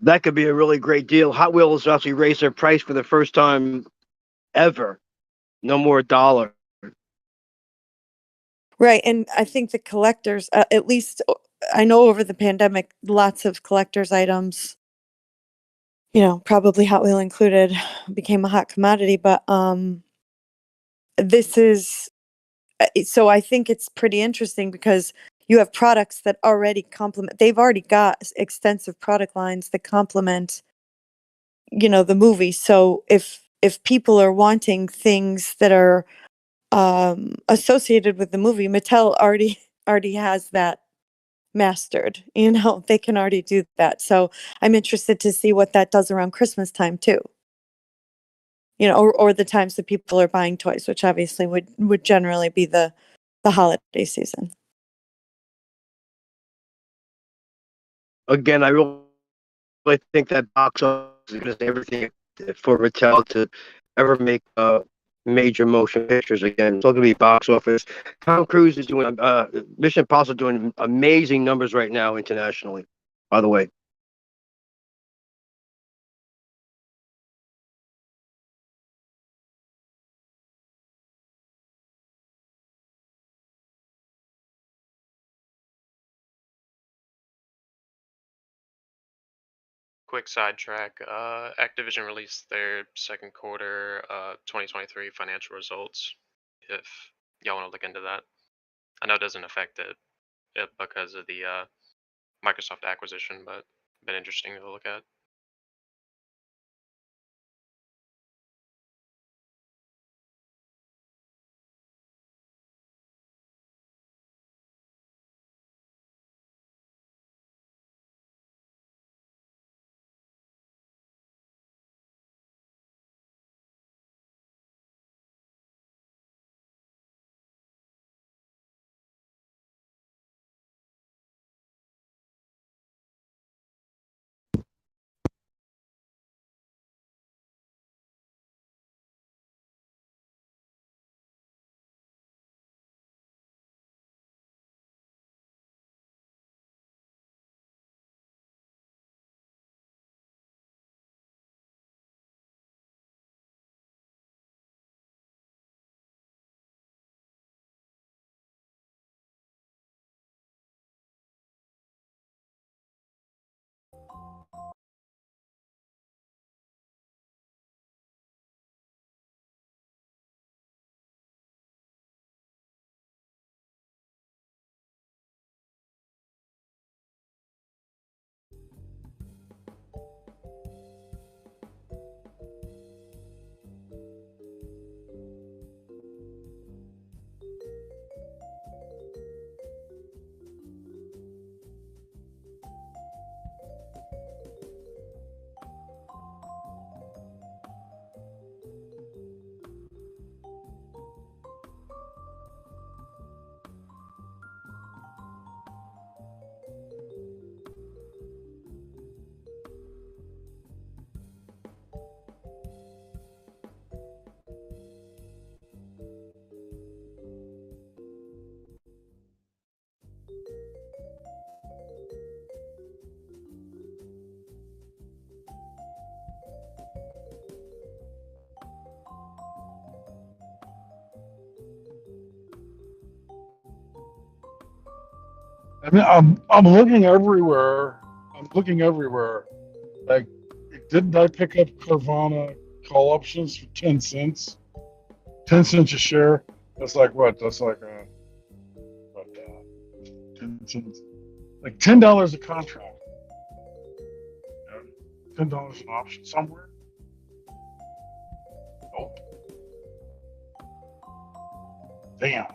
That could be a really great deal. Hot Wheels actually raised their price for the first time ever. No more $1. Right, and I think the collectors, at least I know over the pandemic, lots of collectors items, probably Hot Wheel included, became a hot commodity. But this is, so I think it's pretty interesting because you have products that already complement. They've already got extensive product lines that complement, the movie. So if people are wanting things that are associated with the movie, Mattel already has that mastered. They can already do that. So I'm interested to see what that does around Christmas time too. Or the times that people are buying toys, which obviously would generally be the holiday season. Again, I really think that box office is going to say everything for Mattel to ever make major motion pictures again. It's all going to be box office. Tom Cruise is doing Mission Impossible, doing amazing numbers right now internationally, by the way. quick sidetrack. Activision released their second quarter 2023 financial results. If y'all want to look into that, I know it doesn't affect it because of the Microsoft acquisition, but been interesting to look at. I mean, I'm looking everywhere. I'm looking everywhere. Like, didn't I pick up Carvana call options for 10 cents? 10 cents a share. That's like what? That's like 10 cents, like $10 a contract. $10 an option somewhere. Nope. Damn.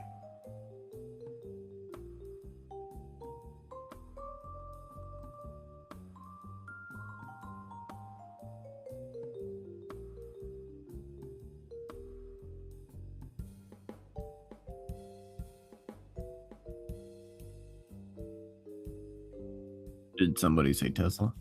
Did somebody say Tesla?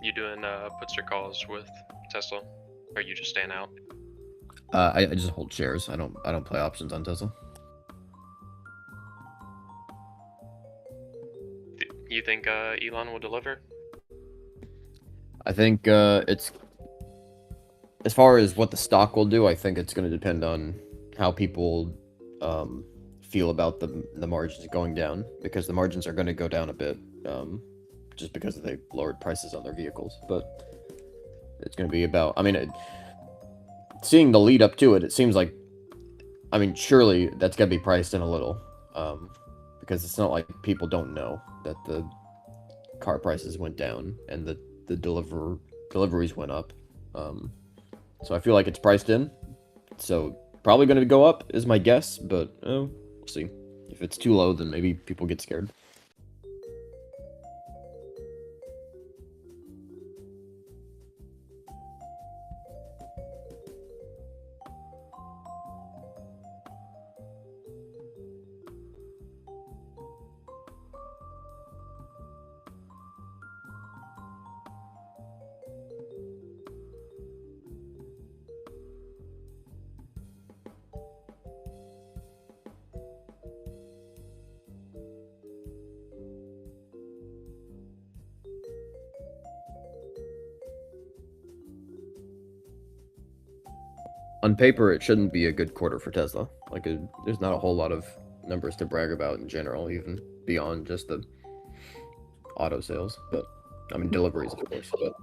You doing puts or calls with Tesla, or you just staying out? I just hold shares. I don't play options on Tesla. You think Elon will deliver? I think it's as far as what the stock will do. I think it's going to depend on how people feel about the margins going down, because the margins are going to go down a bit, just because they lowered prices on their vehicles. But it's going to be about. I mean, seeing the lead up to it, it seems like. I mean, surely that's going to be priced in a little, because it's not like people don't know that the car prices went down and the deliveries went up. So I feel like it's priced in. So probably going to go up is my guess, but we'll see. If it's too low, then maybe people get scared. on paper, it shouldn't be a good quarter for Tesla. Like, there's not a whole lot of numbers to brag about in general, even beyond just the auto sales. But I mean, deliveries, of course. But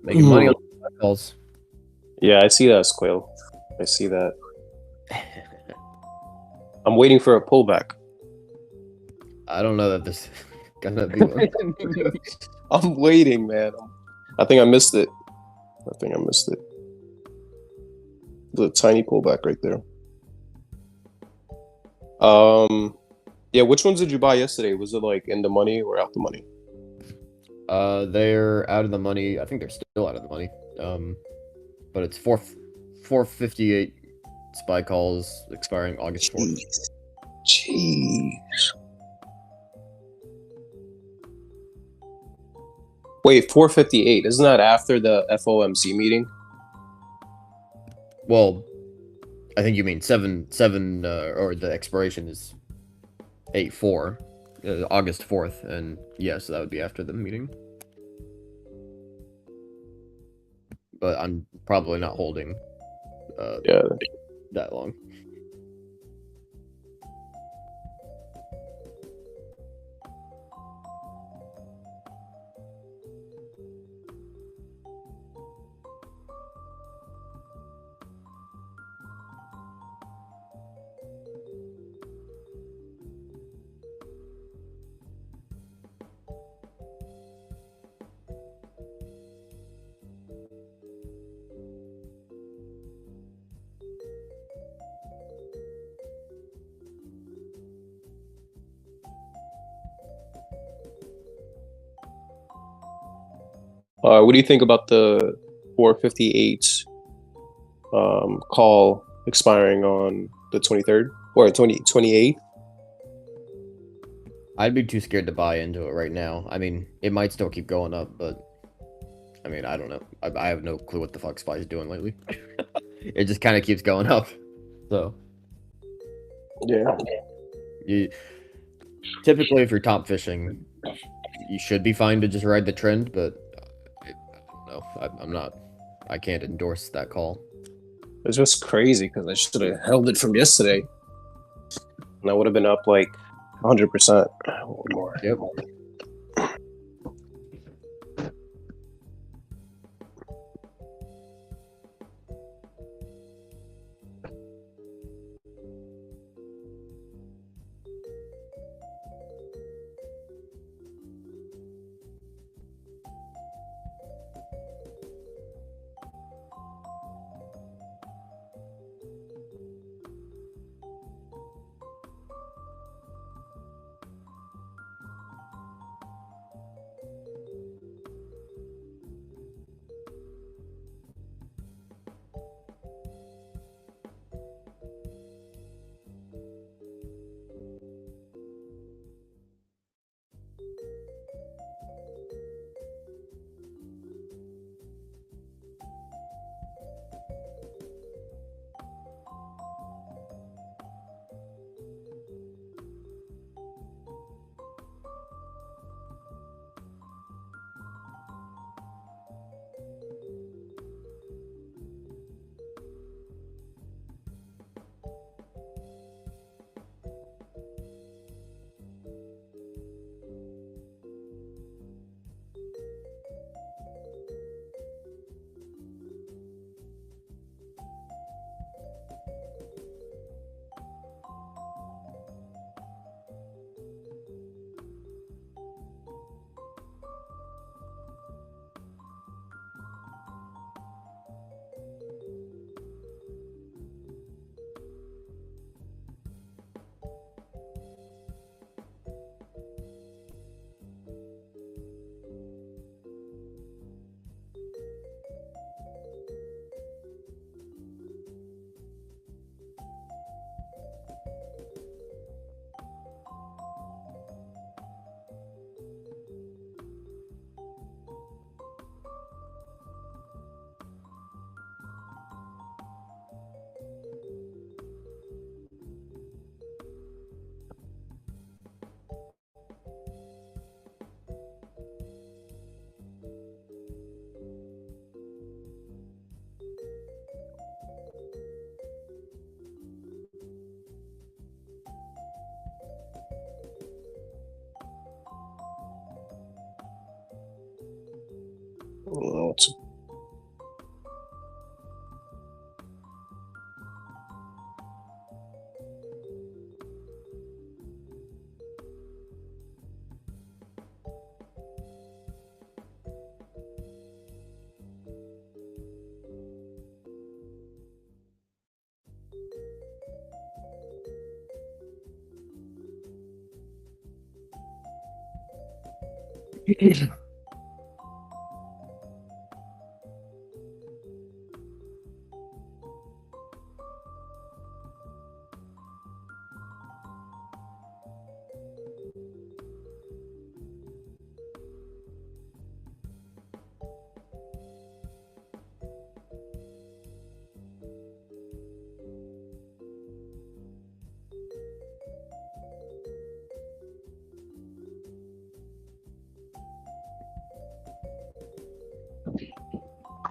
making money on calls. Yeah, I see that, Squail. I see that. I'm waiting for a pullback. I don't know that this gonna be one. I'm waiting, man. I think I missed it. The tiny pullback right there. Yeah, which ones did you buy yesterday? Was it like in the money or out the money? They're out of the money. I think they're still out of the money. But it's 458 SPY calls expiring August 4th. Jeez. Wait, 458. Isn't that after the FOMC meeting? Well, I think you mean 7, or the expiration is 8/4, August 4th, and yes, that would be after the meeting. But I'm probably not holding that long. What do you think about the 458 call expiring on the 23rd or 28th? I'd be too scared to buy into it right now. I mean, it might still keep going up, but I mean, I don't know. I have no clue what the fuck SPY is doing lately. It just kind of keeps going up. So yeah, typically, if you're top fishing, you should be fine to just ride the trend, but I don't know. I'm not. I can't endorse that call. It's just crazy because I should have held it from yesterday, and I would have been up like 100% or more. Yep. It's-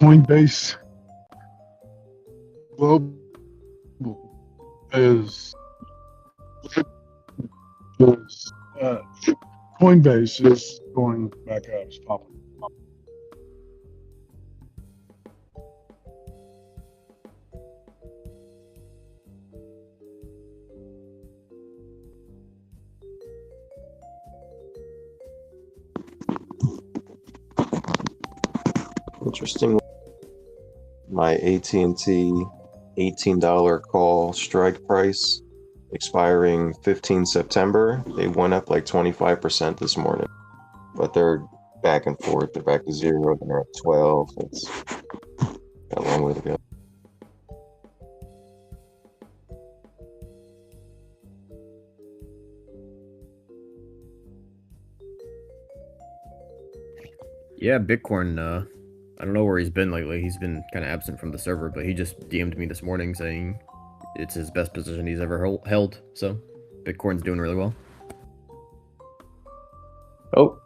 Coinbase Global is Coinbase is going back out. It's popping. Interesting. My AT&T $18 call strike price expiring 15 September. They went up like 25% this morning, but they're back and forth. They're back to 0. They're at 12. It's got a long way to go. Yeah, Bitcoin. I don't know where he's been lately. He's been kind of absent from the server, but he just DM'd me this morning saying it's his best position he's ever held. So, Bitcoin's doing really well. Oh.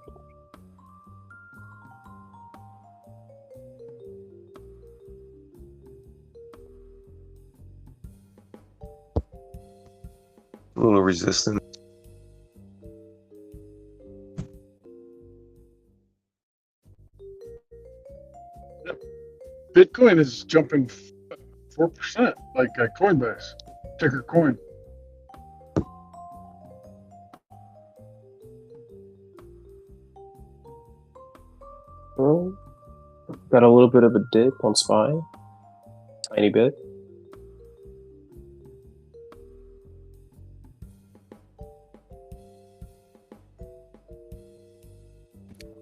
A little resistance. Bitcoin is jumping 4%, like Coinbase, ticker coin. Well, got a little bit of a dip on SPY. Tiny bit.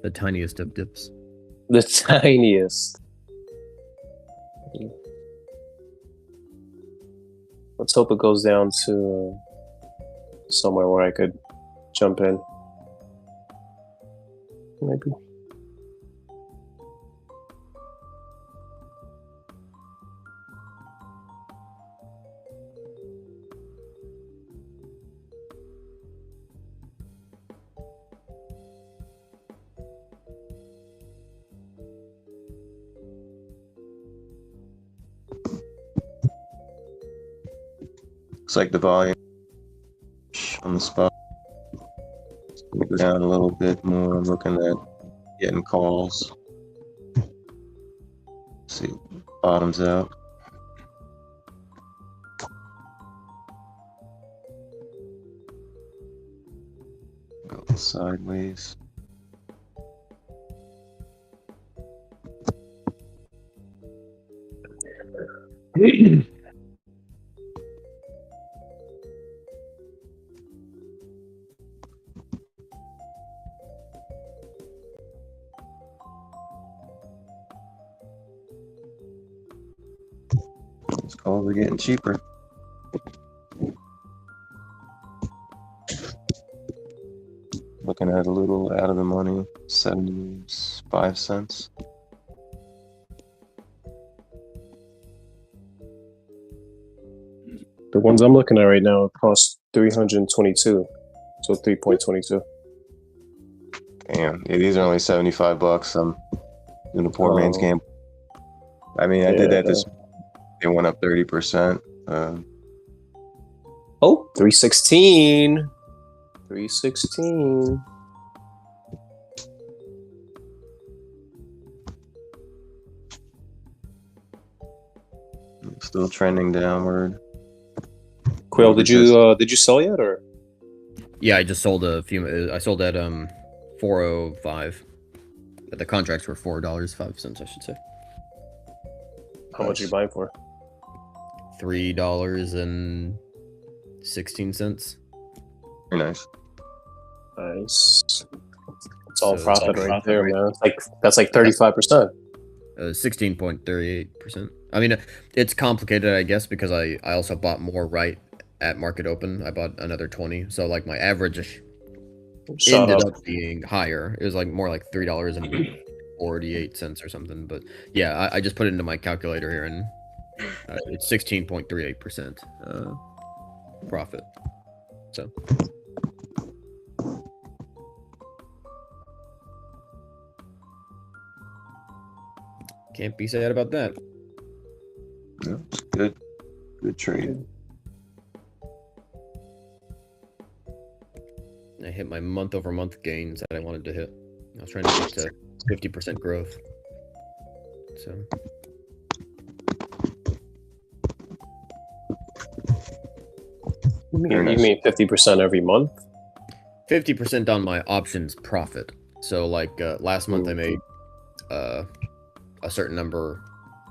The tiniest of dips. The tiniest. Let's hope it goes down to somewhere where I could jump in. Maybe. Looks like the volume on the spot. It's gonna go down a little bit more. I'm looking at getting calls. See, bottoms out. Go sideways. These calls are getting cheaper. Looking at a little out of the money, 75 cents. The ones I'm looking at right now cost 322, so 3.22. Damn, yeah, these are only $75. I'm doing a poor man's game. I mean, I did that this. They went up 30%. Oh, 316. 316. Still trending downward. Quill, did you sell yet or? Yeah, I just sold a few. I sold at 405. The contracts were $4.05, I should say. How much are you buying for? $3.16. Very nice. Nice. It's all profit right there, man. That's like 35%. 16.38%. I mean, it's complicated, I guess, because I also bought more right at market open. I bought another 20, so like my average ended up being higher. It was like more like $3.48 or something. But yeah, I just put it into my calculator here, and it's 16.38% profit. So. Can't be sad about that. Yeah, good trade. I hit my month-over-month gains that I wanted to hit. I was trying to get to 50% growth. So. You mean 50% every month? 50% on my options profit. So like last month I made a certain number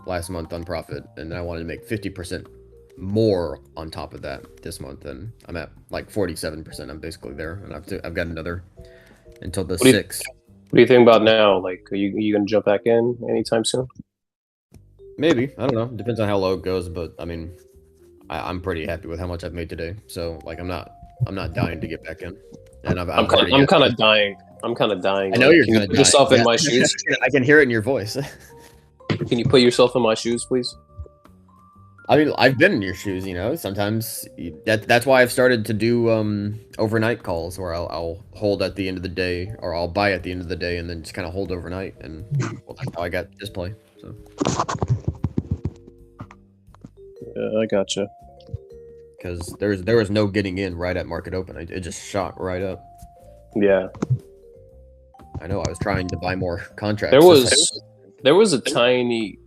last month on profit, and I wanted to make 50% more on top of that this month, and I'm at like 47%. I'm basically there, and I've got another until the 6th. What do you think about now? Like, are you gonna jump back in anytime soon? Maybe, I don't know. Depends on how low it goes, but I mean, I'm pretty happy with how much I've made today. So like, I'm not dying to get back in, and I'm kind of dying. I'm kind of dying. I know you're gonna put yourself in my shoes. I can hear it in your voice. Can you put yourself in my shoes, please? I mean, I've been in your shoes, you know. Sometimes that's why I've started to do overnight calls, where I'll hold at the end of the day, or I'll buy at the end of the day, and then just kind of hold overnight, and well, that's how I got this play. So. Yeah, I gotcha. Because there was no getting in right at market open. It just shot right up. Yeah. I know. I was trying to buy more contracts. There was a tiny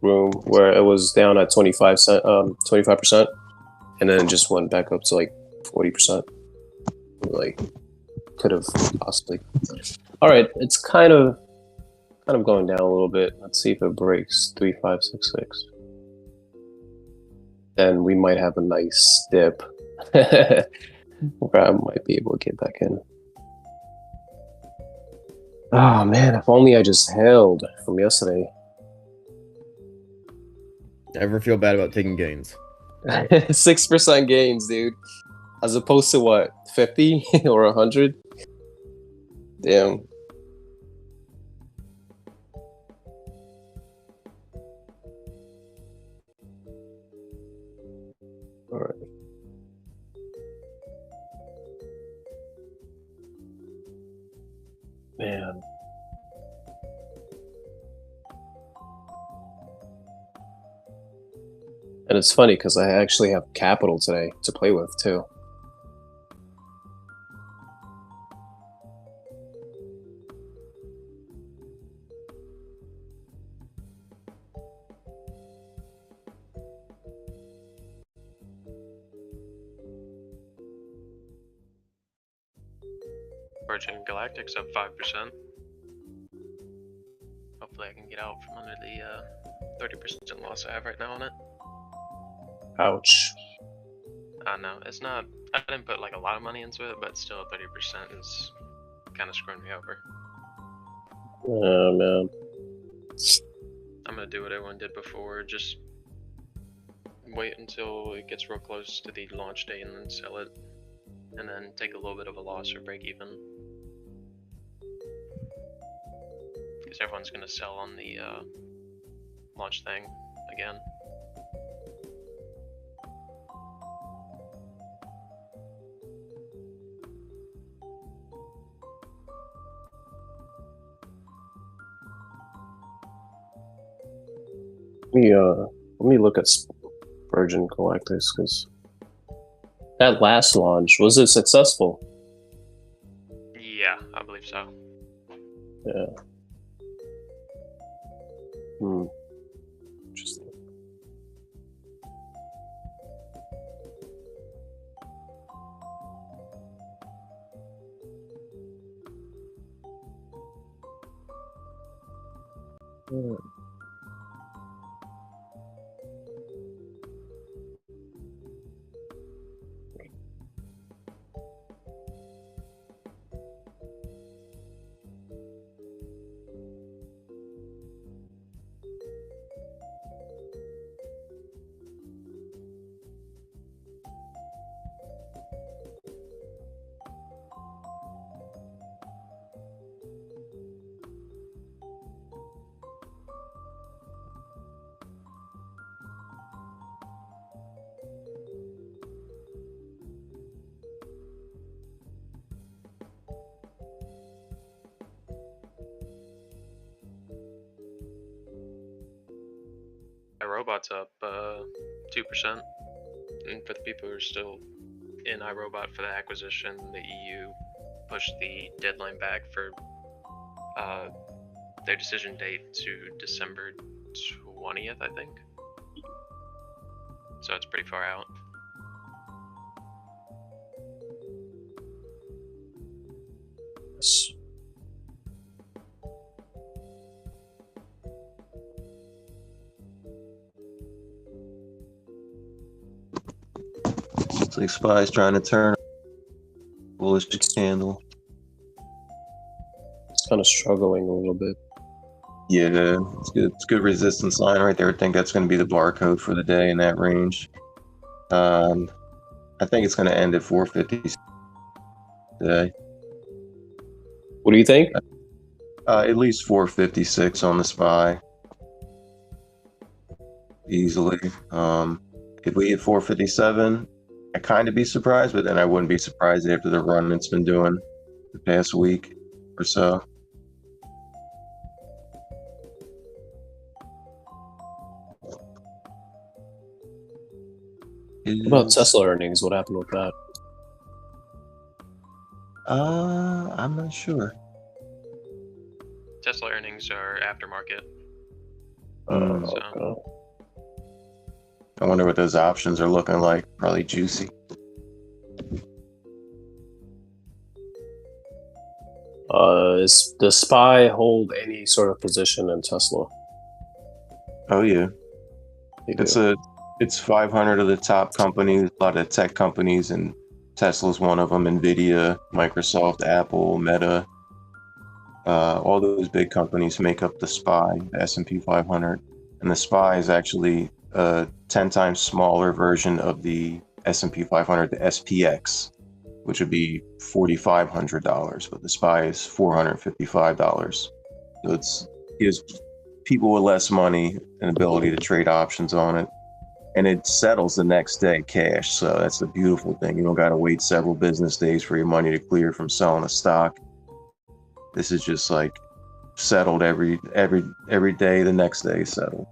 room where it was down at 25%, and then it just went back up to like 40%. Like, could have possibly. All right, it's kind of going down a little bit. Let's see if it breaks 3566. Then we might have a nice dip where I might be able to get back in. Oh man, if only I just held from yesterday. Ever feel bad about taking gains? 6% gains, dude. As opposed to what, 50 or 100? Damn. All right. Man. And it's funny because I actually have capital today to play with too. Virgin Galactic's up 5%. Hopefully I can get out from under the 30% loss I have right now on it. Ouch. I know, it's not, I didn't put like a lot of money into it, but still 30% is kind of screwing me over. Oh man. I'm gonna do what everyone did before, just wait until it gets real close to the launch date and then sell it. And then take a little bit of a loss or break even. Because everyone's gonna sell on the launch thing again. Let me look at Virgin Galactic because that last launch, was it successful? Yeah, I believe so. Yeah. Interesting. iRobot's up 2%. And for the people who are still in iRobot for the acquisition, the EU pushed the deadline back for their decision date to December 20th, I think. So it's pretty far out. Yes. It's like SPY's trying to turn bullish candle. It's kind of struggling a little bit. Yeah, it's good. It's good resistance line right there. I think that's going to be the barcode for the day in that range. I think it's going to end at 450 today. What do you think? At least 456 on the SPY. Easily. If we hit 457, I'd kind of be surprised, but then I wouldn't be surprised after the run it's been doing the past week or so. What about Tesla earnings? What happened with that? I'm not sure. Tesla earnings are aftermarket. Okay. I wonder what those options are looking like. Probably juicy. Does SPY hold any sort of position in Tesla? Oh yeah. They do. It's 500 of the top companies, a lot of tech companies, and Tesla's one of them. Nvidia, Microsoft, Apple, Meta, all those big companies make up the SPY, the S&P 500, and the SPY is actually a 10 times smaller version of the S&P 500, the SPX, which would be $4,500, but the SPY is $455. So it gives people with less money an ability to trade options on it. And it settles the next day cash. So that's the beautiful thing. You don't got to wait several business days for your money to clear from selling a stock. This is just like settled every day. The next day is settled.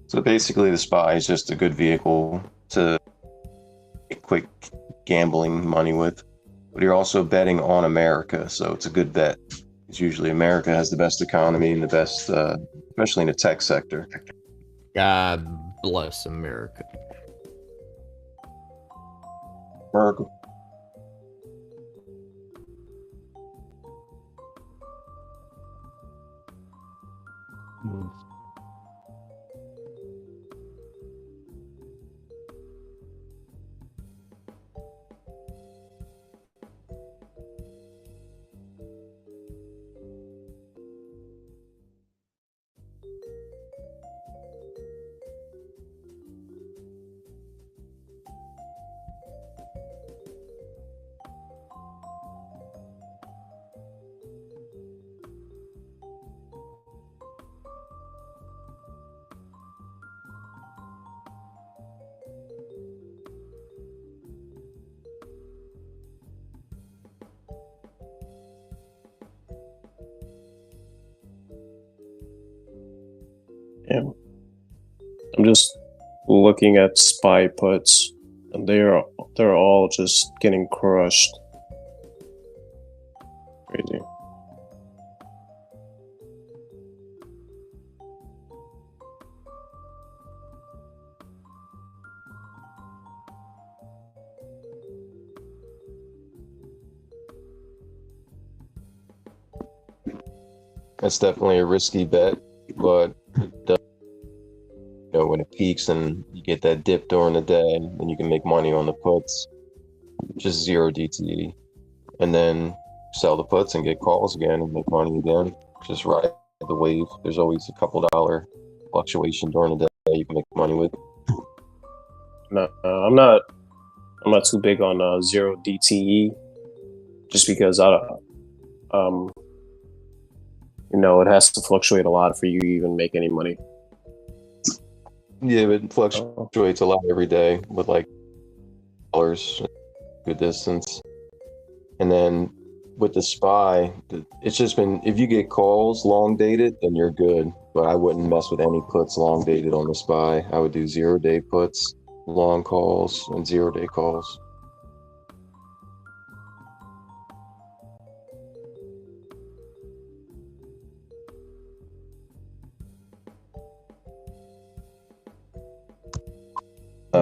So basically, the SPY is just a good vehicle to get quick gambling money with, but you're also betting on America, so it's a good bet. Because usually America has the best economy and the best, especially in the tech sector. God bless America. America. I'm just looking at SPY puts, and they're all just getting crushed. Crazy. That's definitely a risky bet, but it does, when it peaks and you get that dip during the day, then you can make money on the puts, just zero DTE, and then sell the puts and get calls again and make money again. Just ride the wave. There's always a couple $1 fluctuation during the day you can make money with. No, I'm not too big on zero DTE, just because it has to fluctuate a lot for you to even make any money. Yeah, it fluctuates a lot every day with like dollars, good distance. And then with the SPY, it's just been, if you get calls long dated, then you're good. But I wouldn't mess with any puts long dated on the SPY. I would do 0-day puts, long calls, and 0-day calls.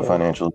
Financial.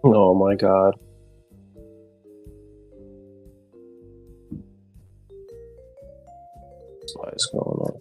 Oh my god. What is going on?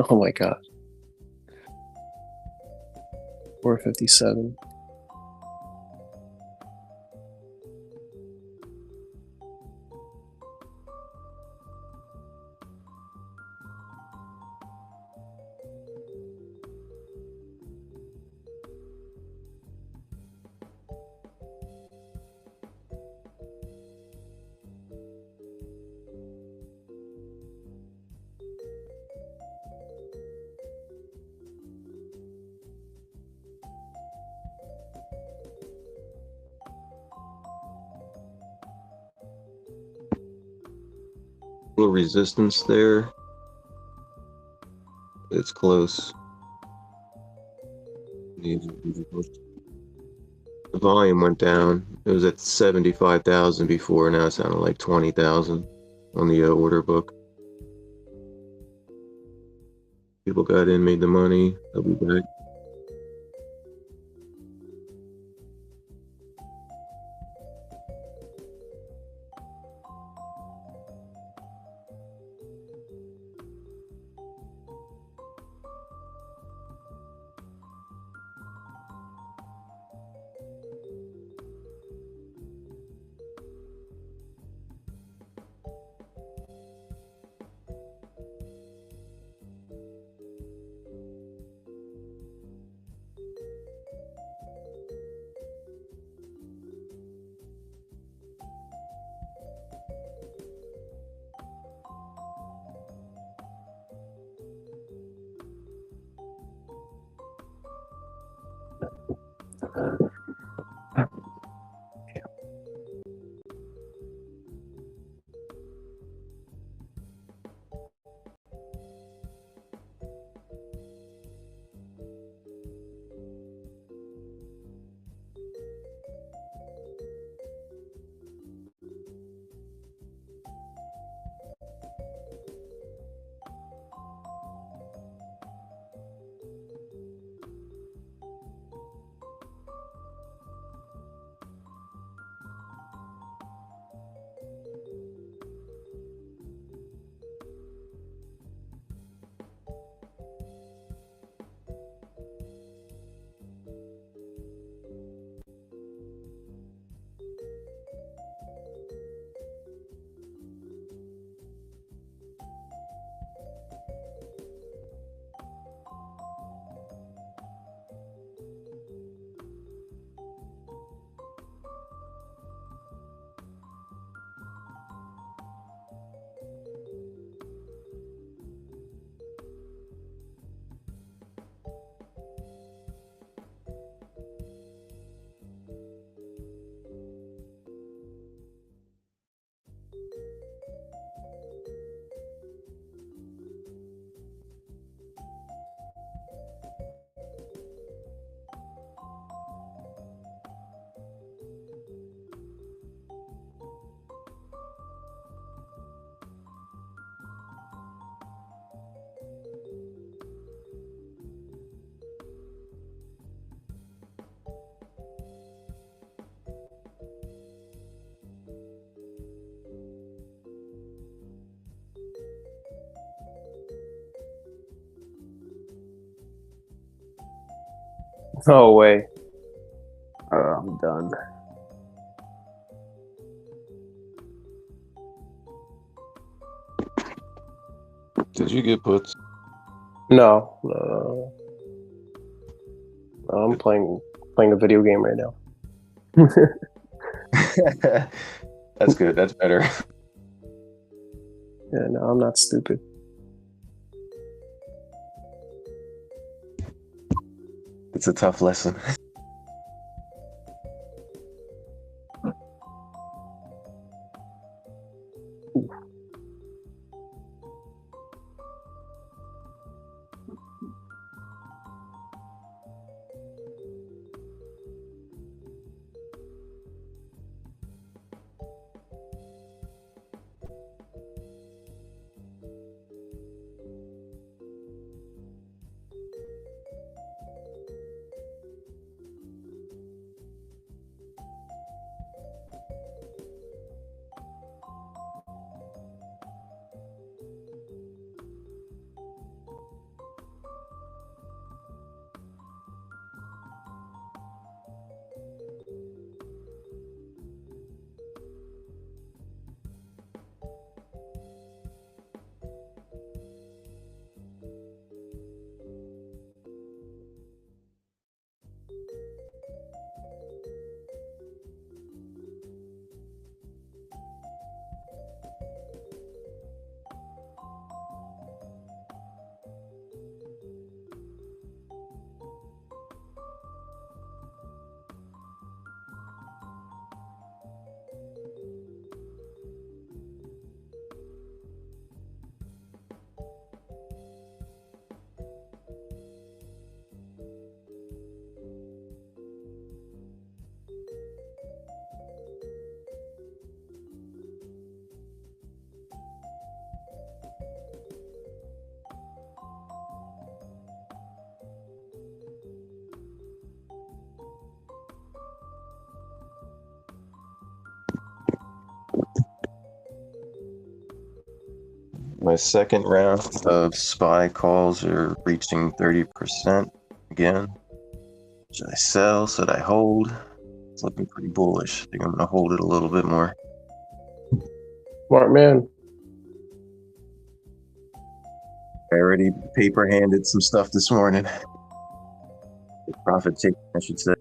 Oh my god. 457. Little resistance there. It's close. The volume went down. It was at 75,000 before. Now it's down to like 20,000 on the order book. People got in, made the money. They'll be back. No way. I'm done. Did you get puts? No. I'm playing a video game right now. That's good. That's better. Yeah, no, I'm not stupid. It's a tough lesson. my second round of SPY calls are reaching 30% again. Should I sell? Should I hold? It's looking pretty bullish. I think I'm going to hold it a little bit more. Smart man. I already paper handed some stuff this morning. Profit taking, I should say.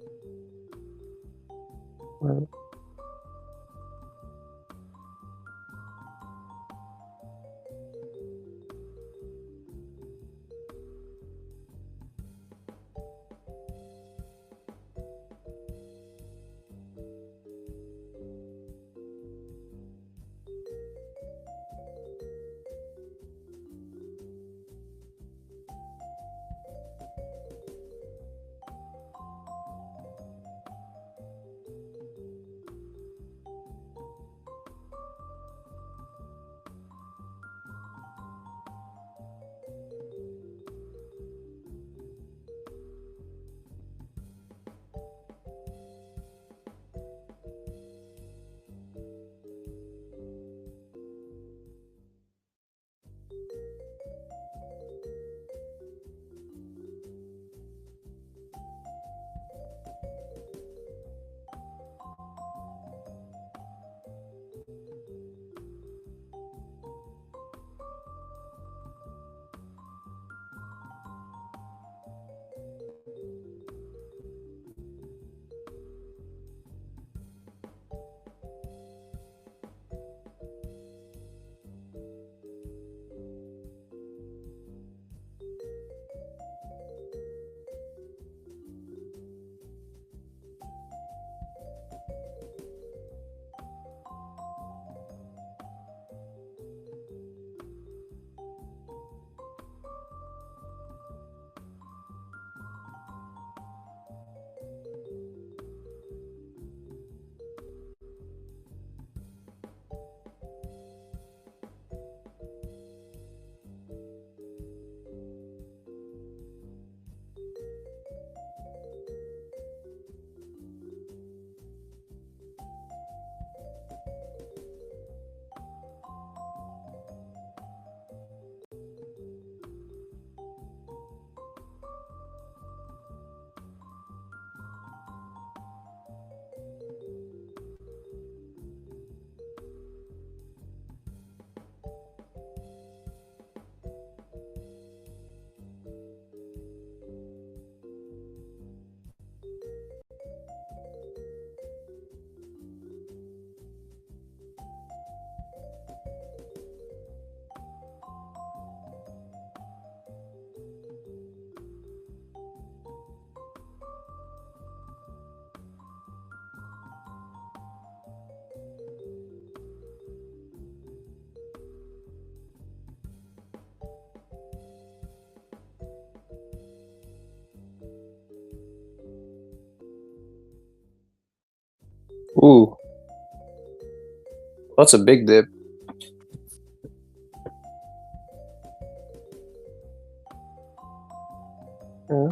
Ooh, that's a big dip. Yeah.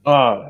Ah,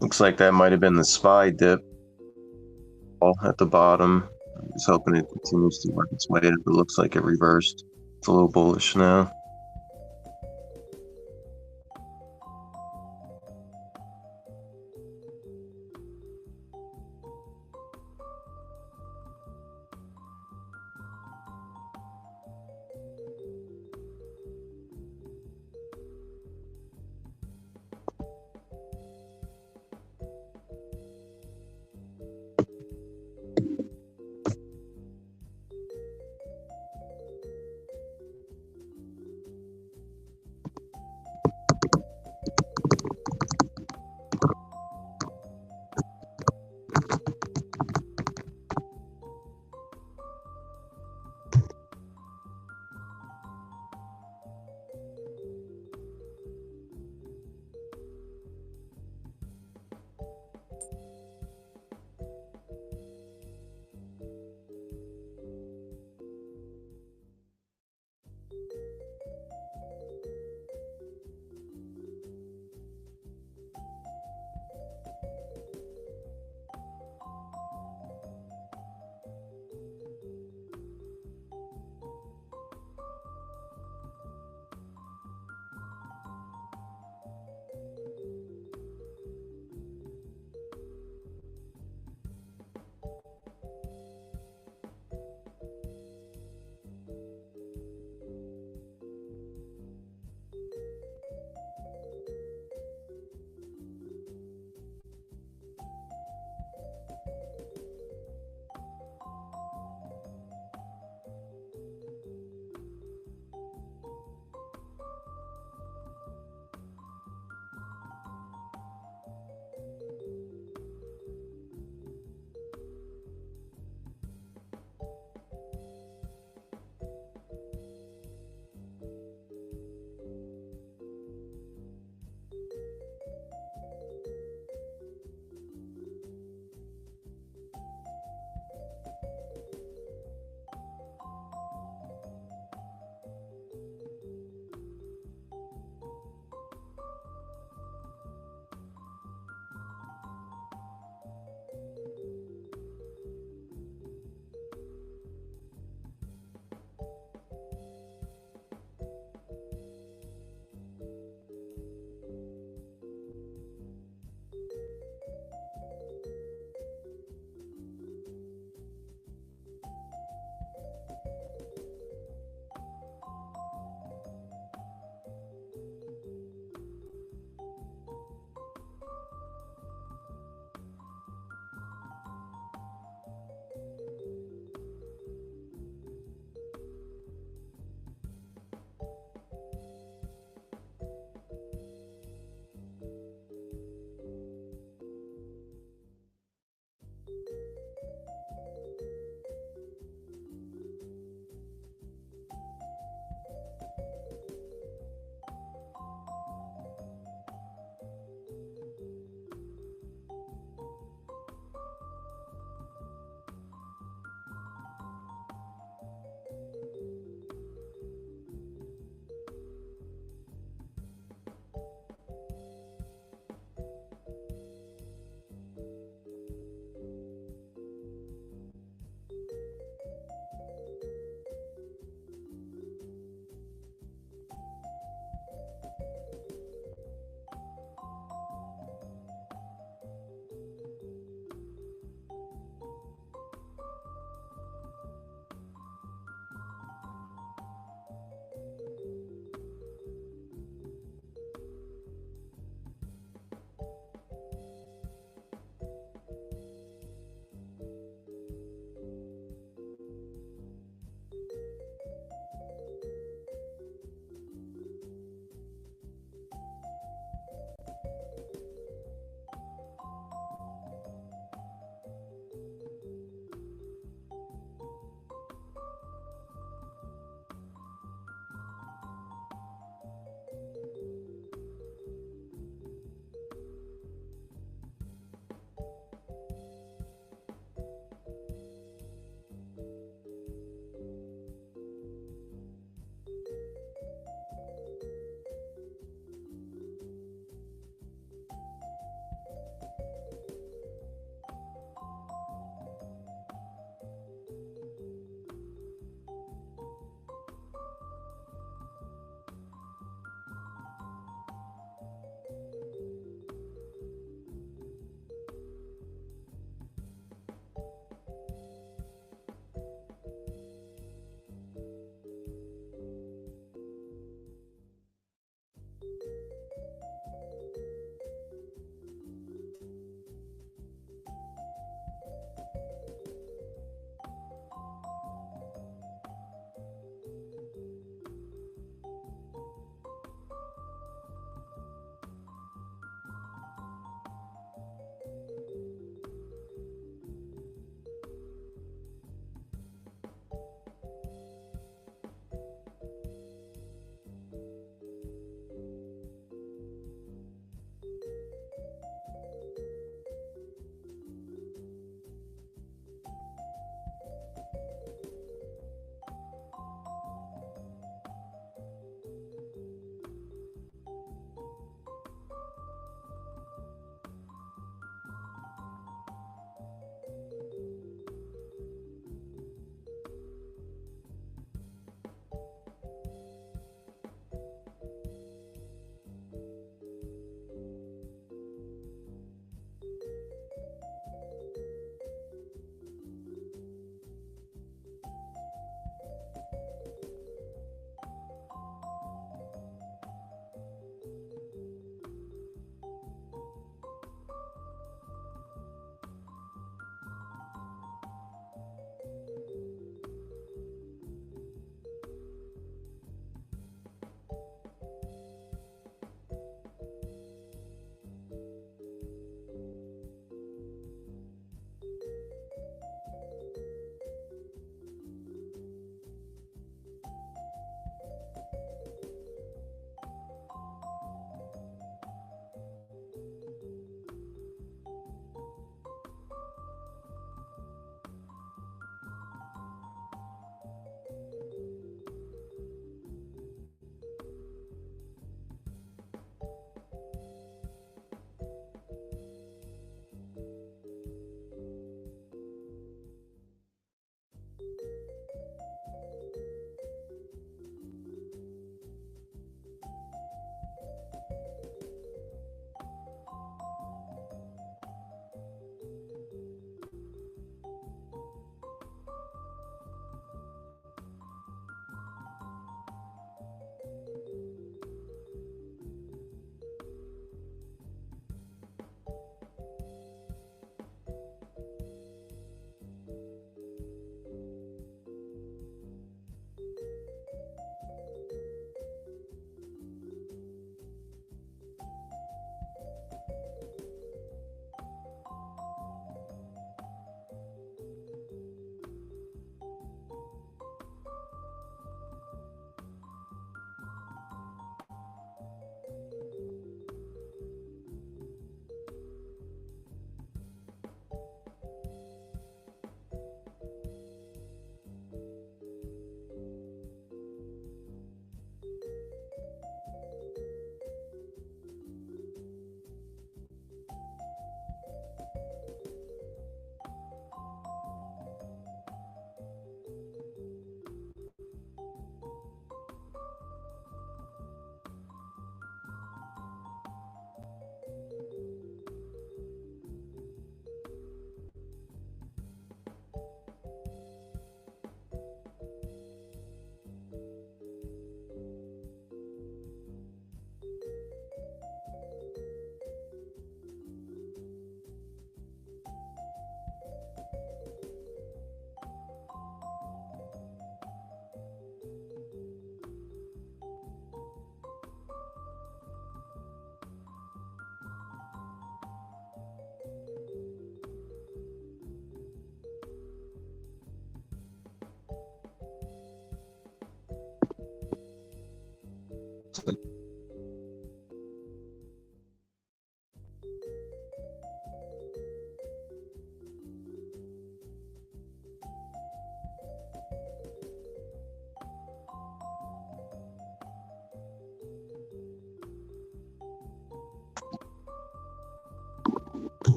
Looks like that might have been the SPY dip all at the bottom. I was hoping it continues to work its way up. It looks like it reversed. It's a little bullish now.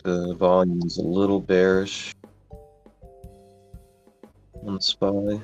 The volume's a little bearish on the SPY.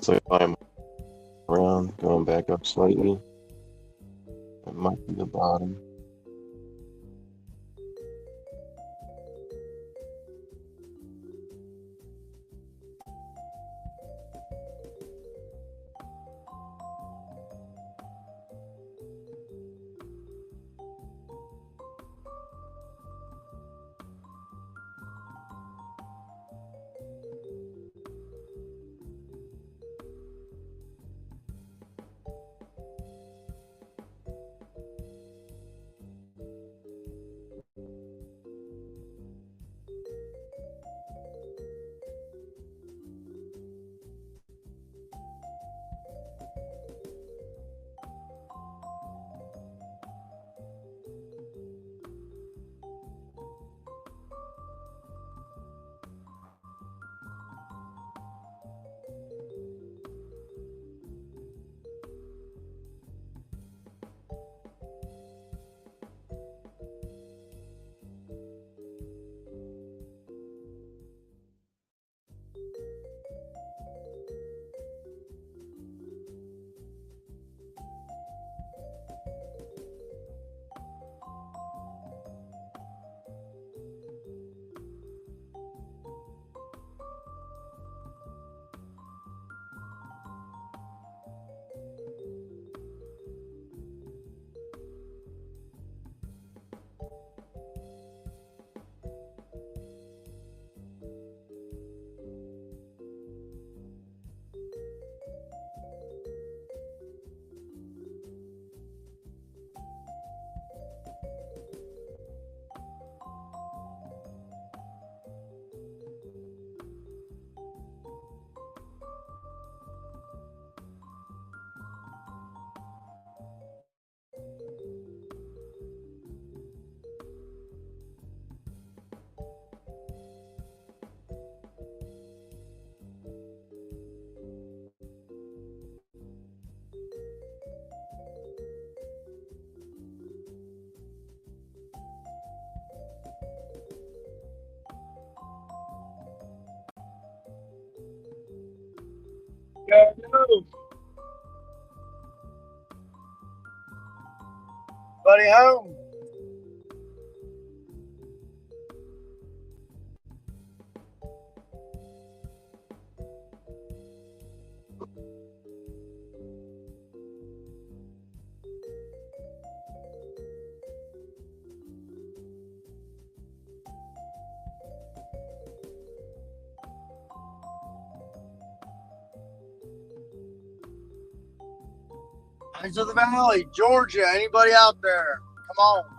looks like I'm around, going back up slightly. That might be the bottom. Buddy home. Eyes of the Valley, Georgia. Anybody out there? Come on.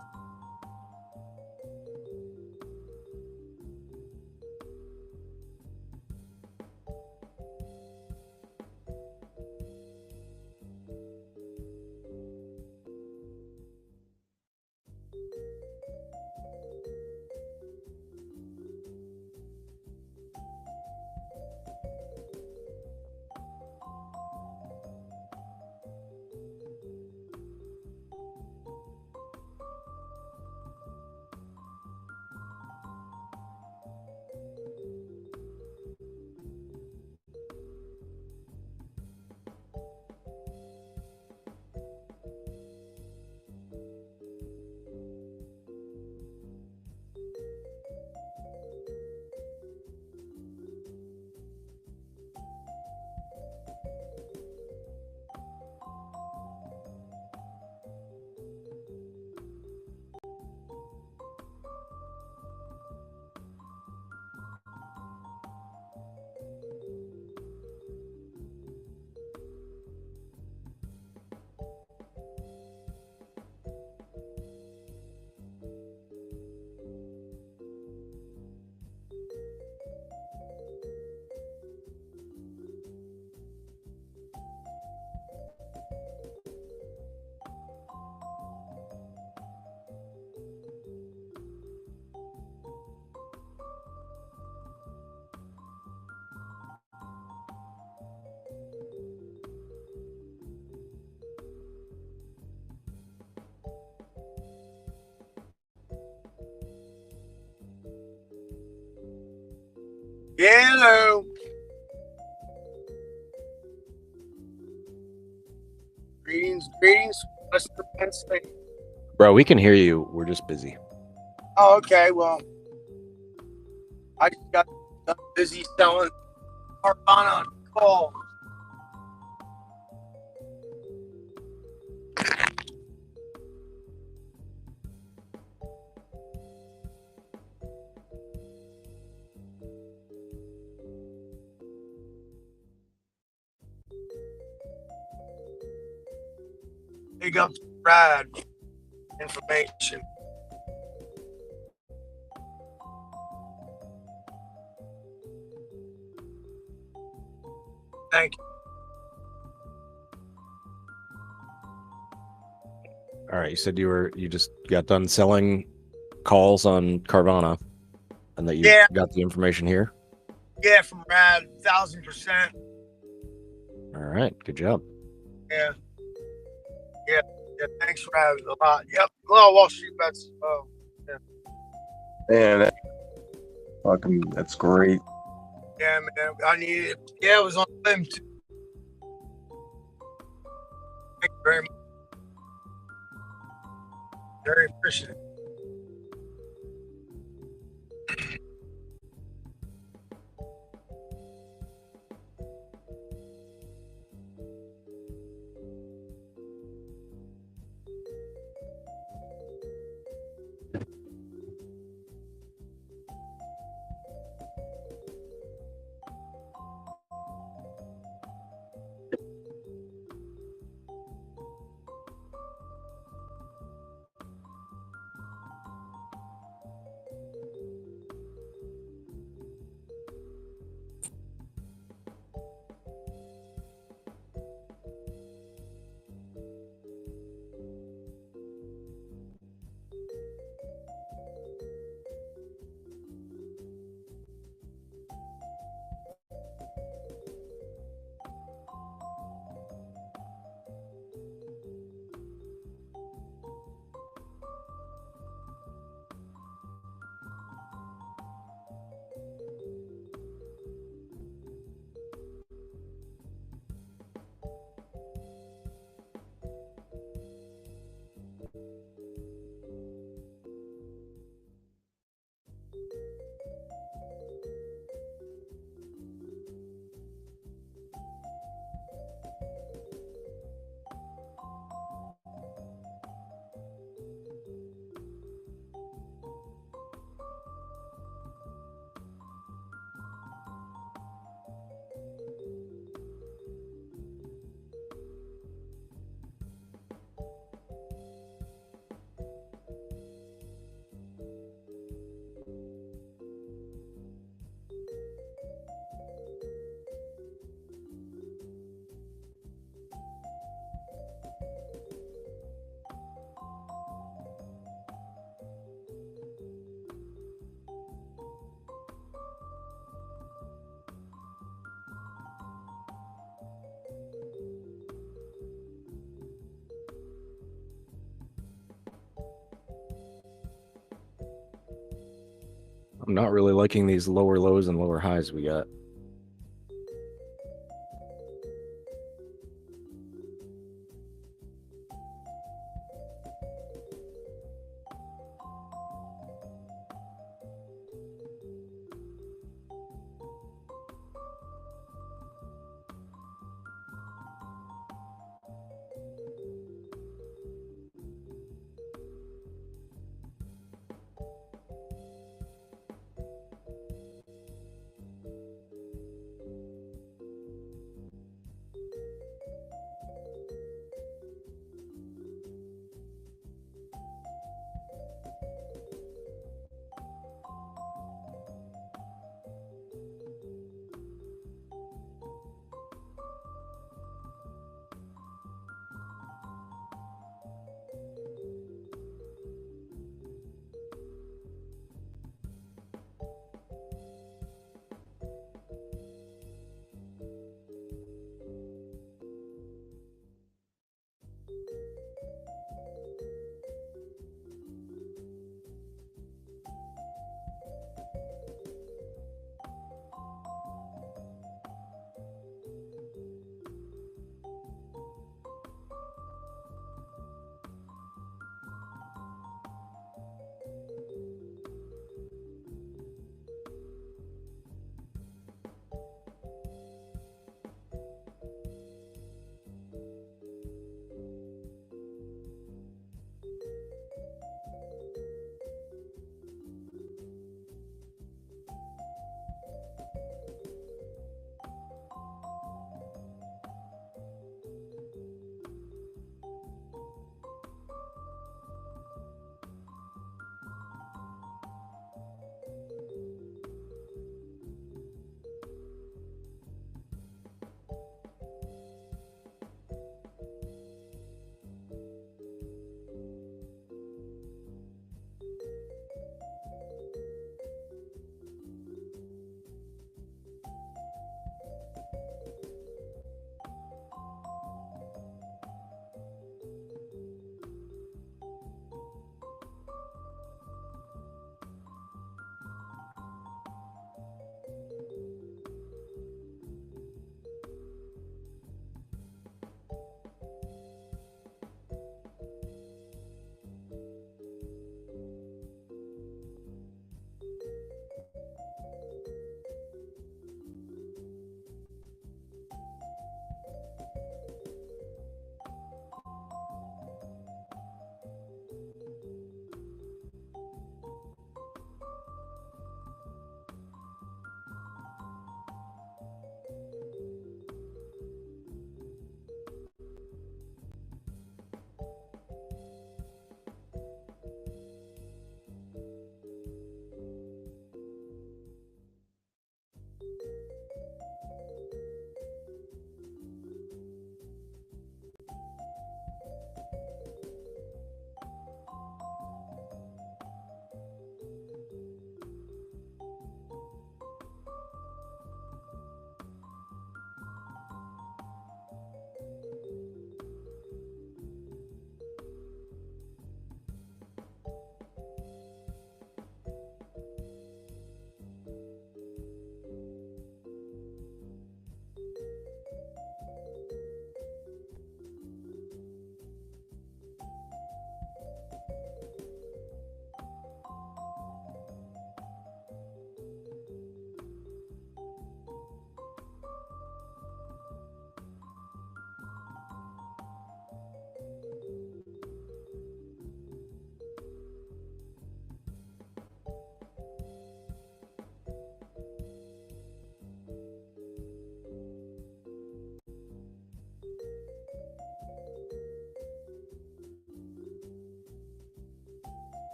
Hello. Bro, we can hear you. We're just busy. Oh, okay. Well, I just got busy selling Carvana on call. Big up to Brad. Information. Thank you. All right, you said you just got done selling calls on Carvana, and that you Yeah. got the information here. Yeah, from Brad, 1,000%. All right, good job. Yeah. Yeah. Yeah. Thanks, Brad, a lot. Yep. Hello, Wall Street Bets. Oh, yeah. Man, that's great. Yeah, man. I need it. Yeah, it was on them too. Thank you very much. Very appreciative. I'm not really liking these lower lows and lower highs we got.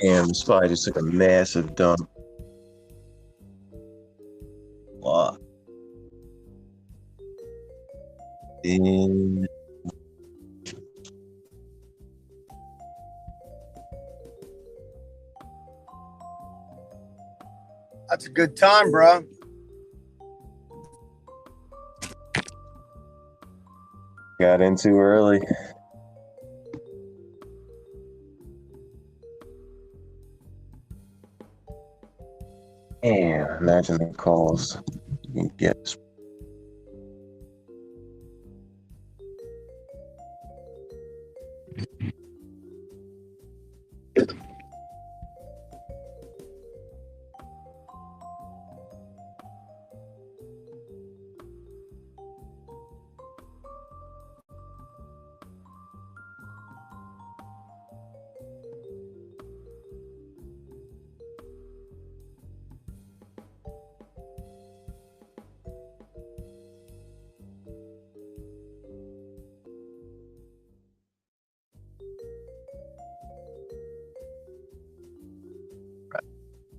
Damn, the SPY just took a massive dump. Wow. And That's a good time, bro. got in too early. Damn, imagine the calls you get.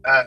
Uh,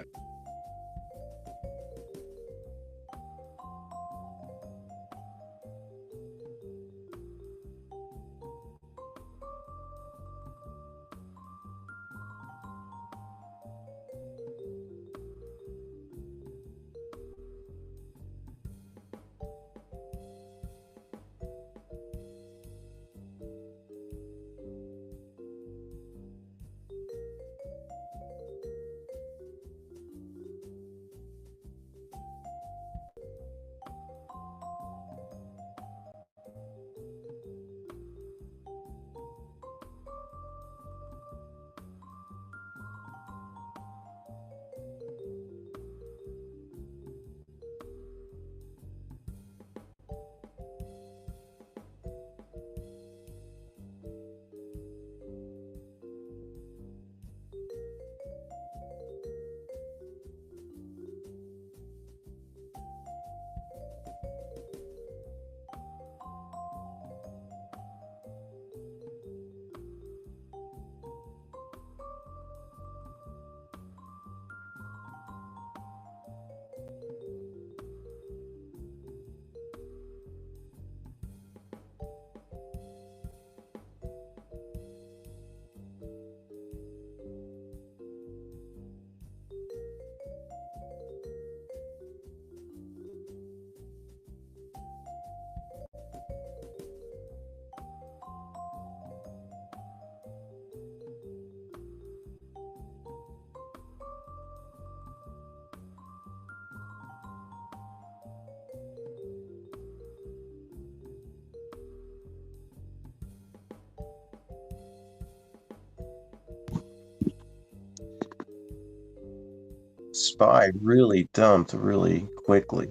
SPY really dumped really quickly.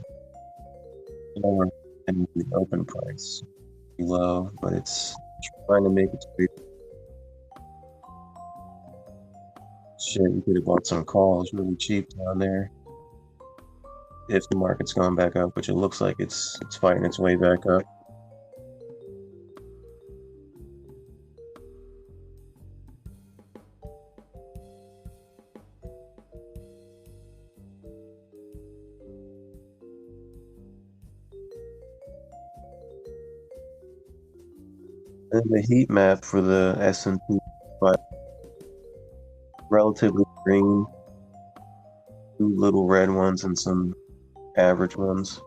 Lower than the open price. Below, but it's trying to make its way. Shit, you could have bought some calls really cheap down there. If the market's going back up, which it looks like it's fighting its way back up. And the heat map for the S&P, but relatively green, two little red ones and some average ones.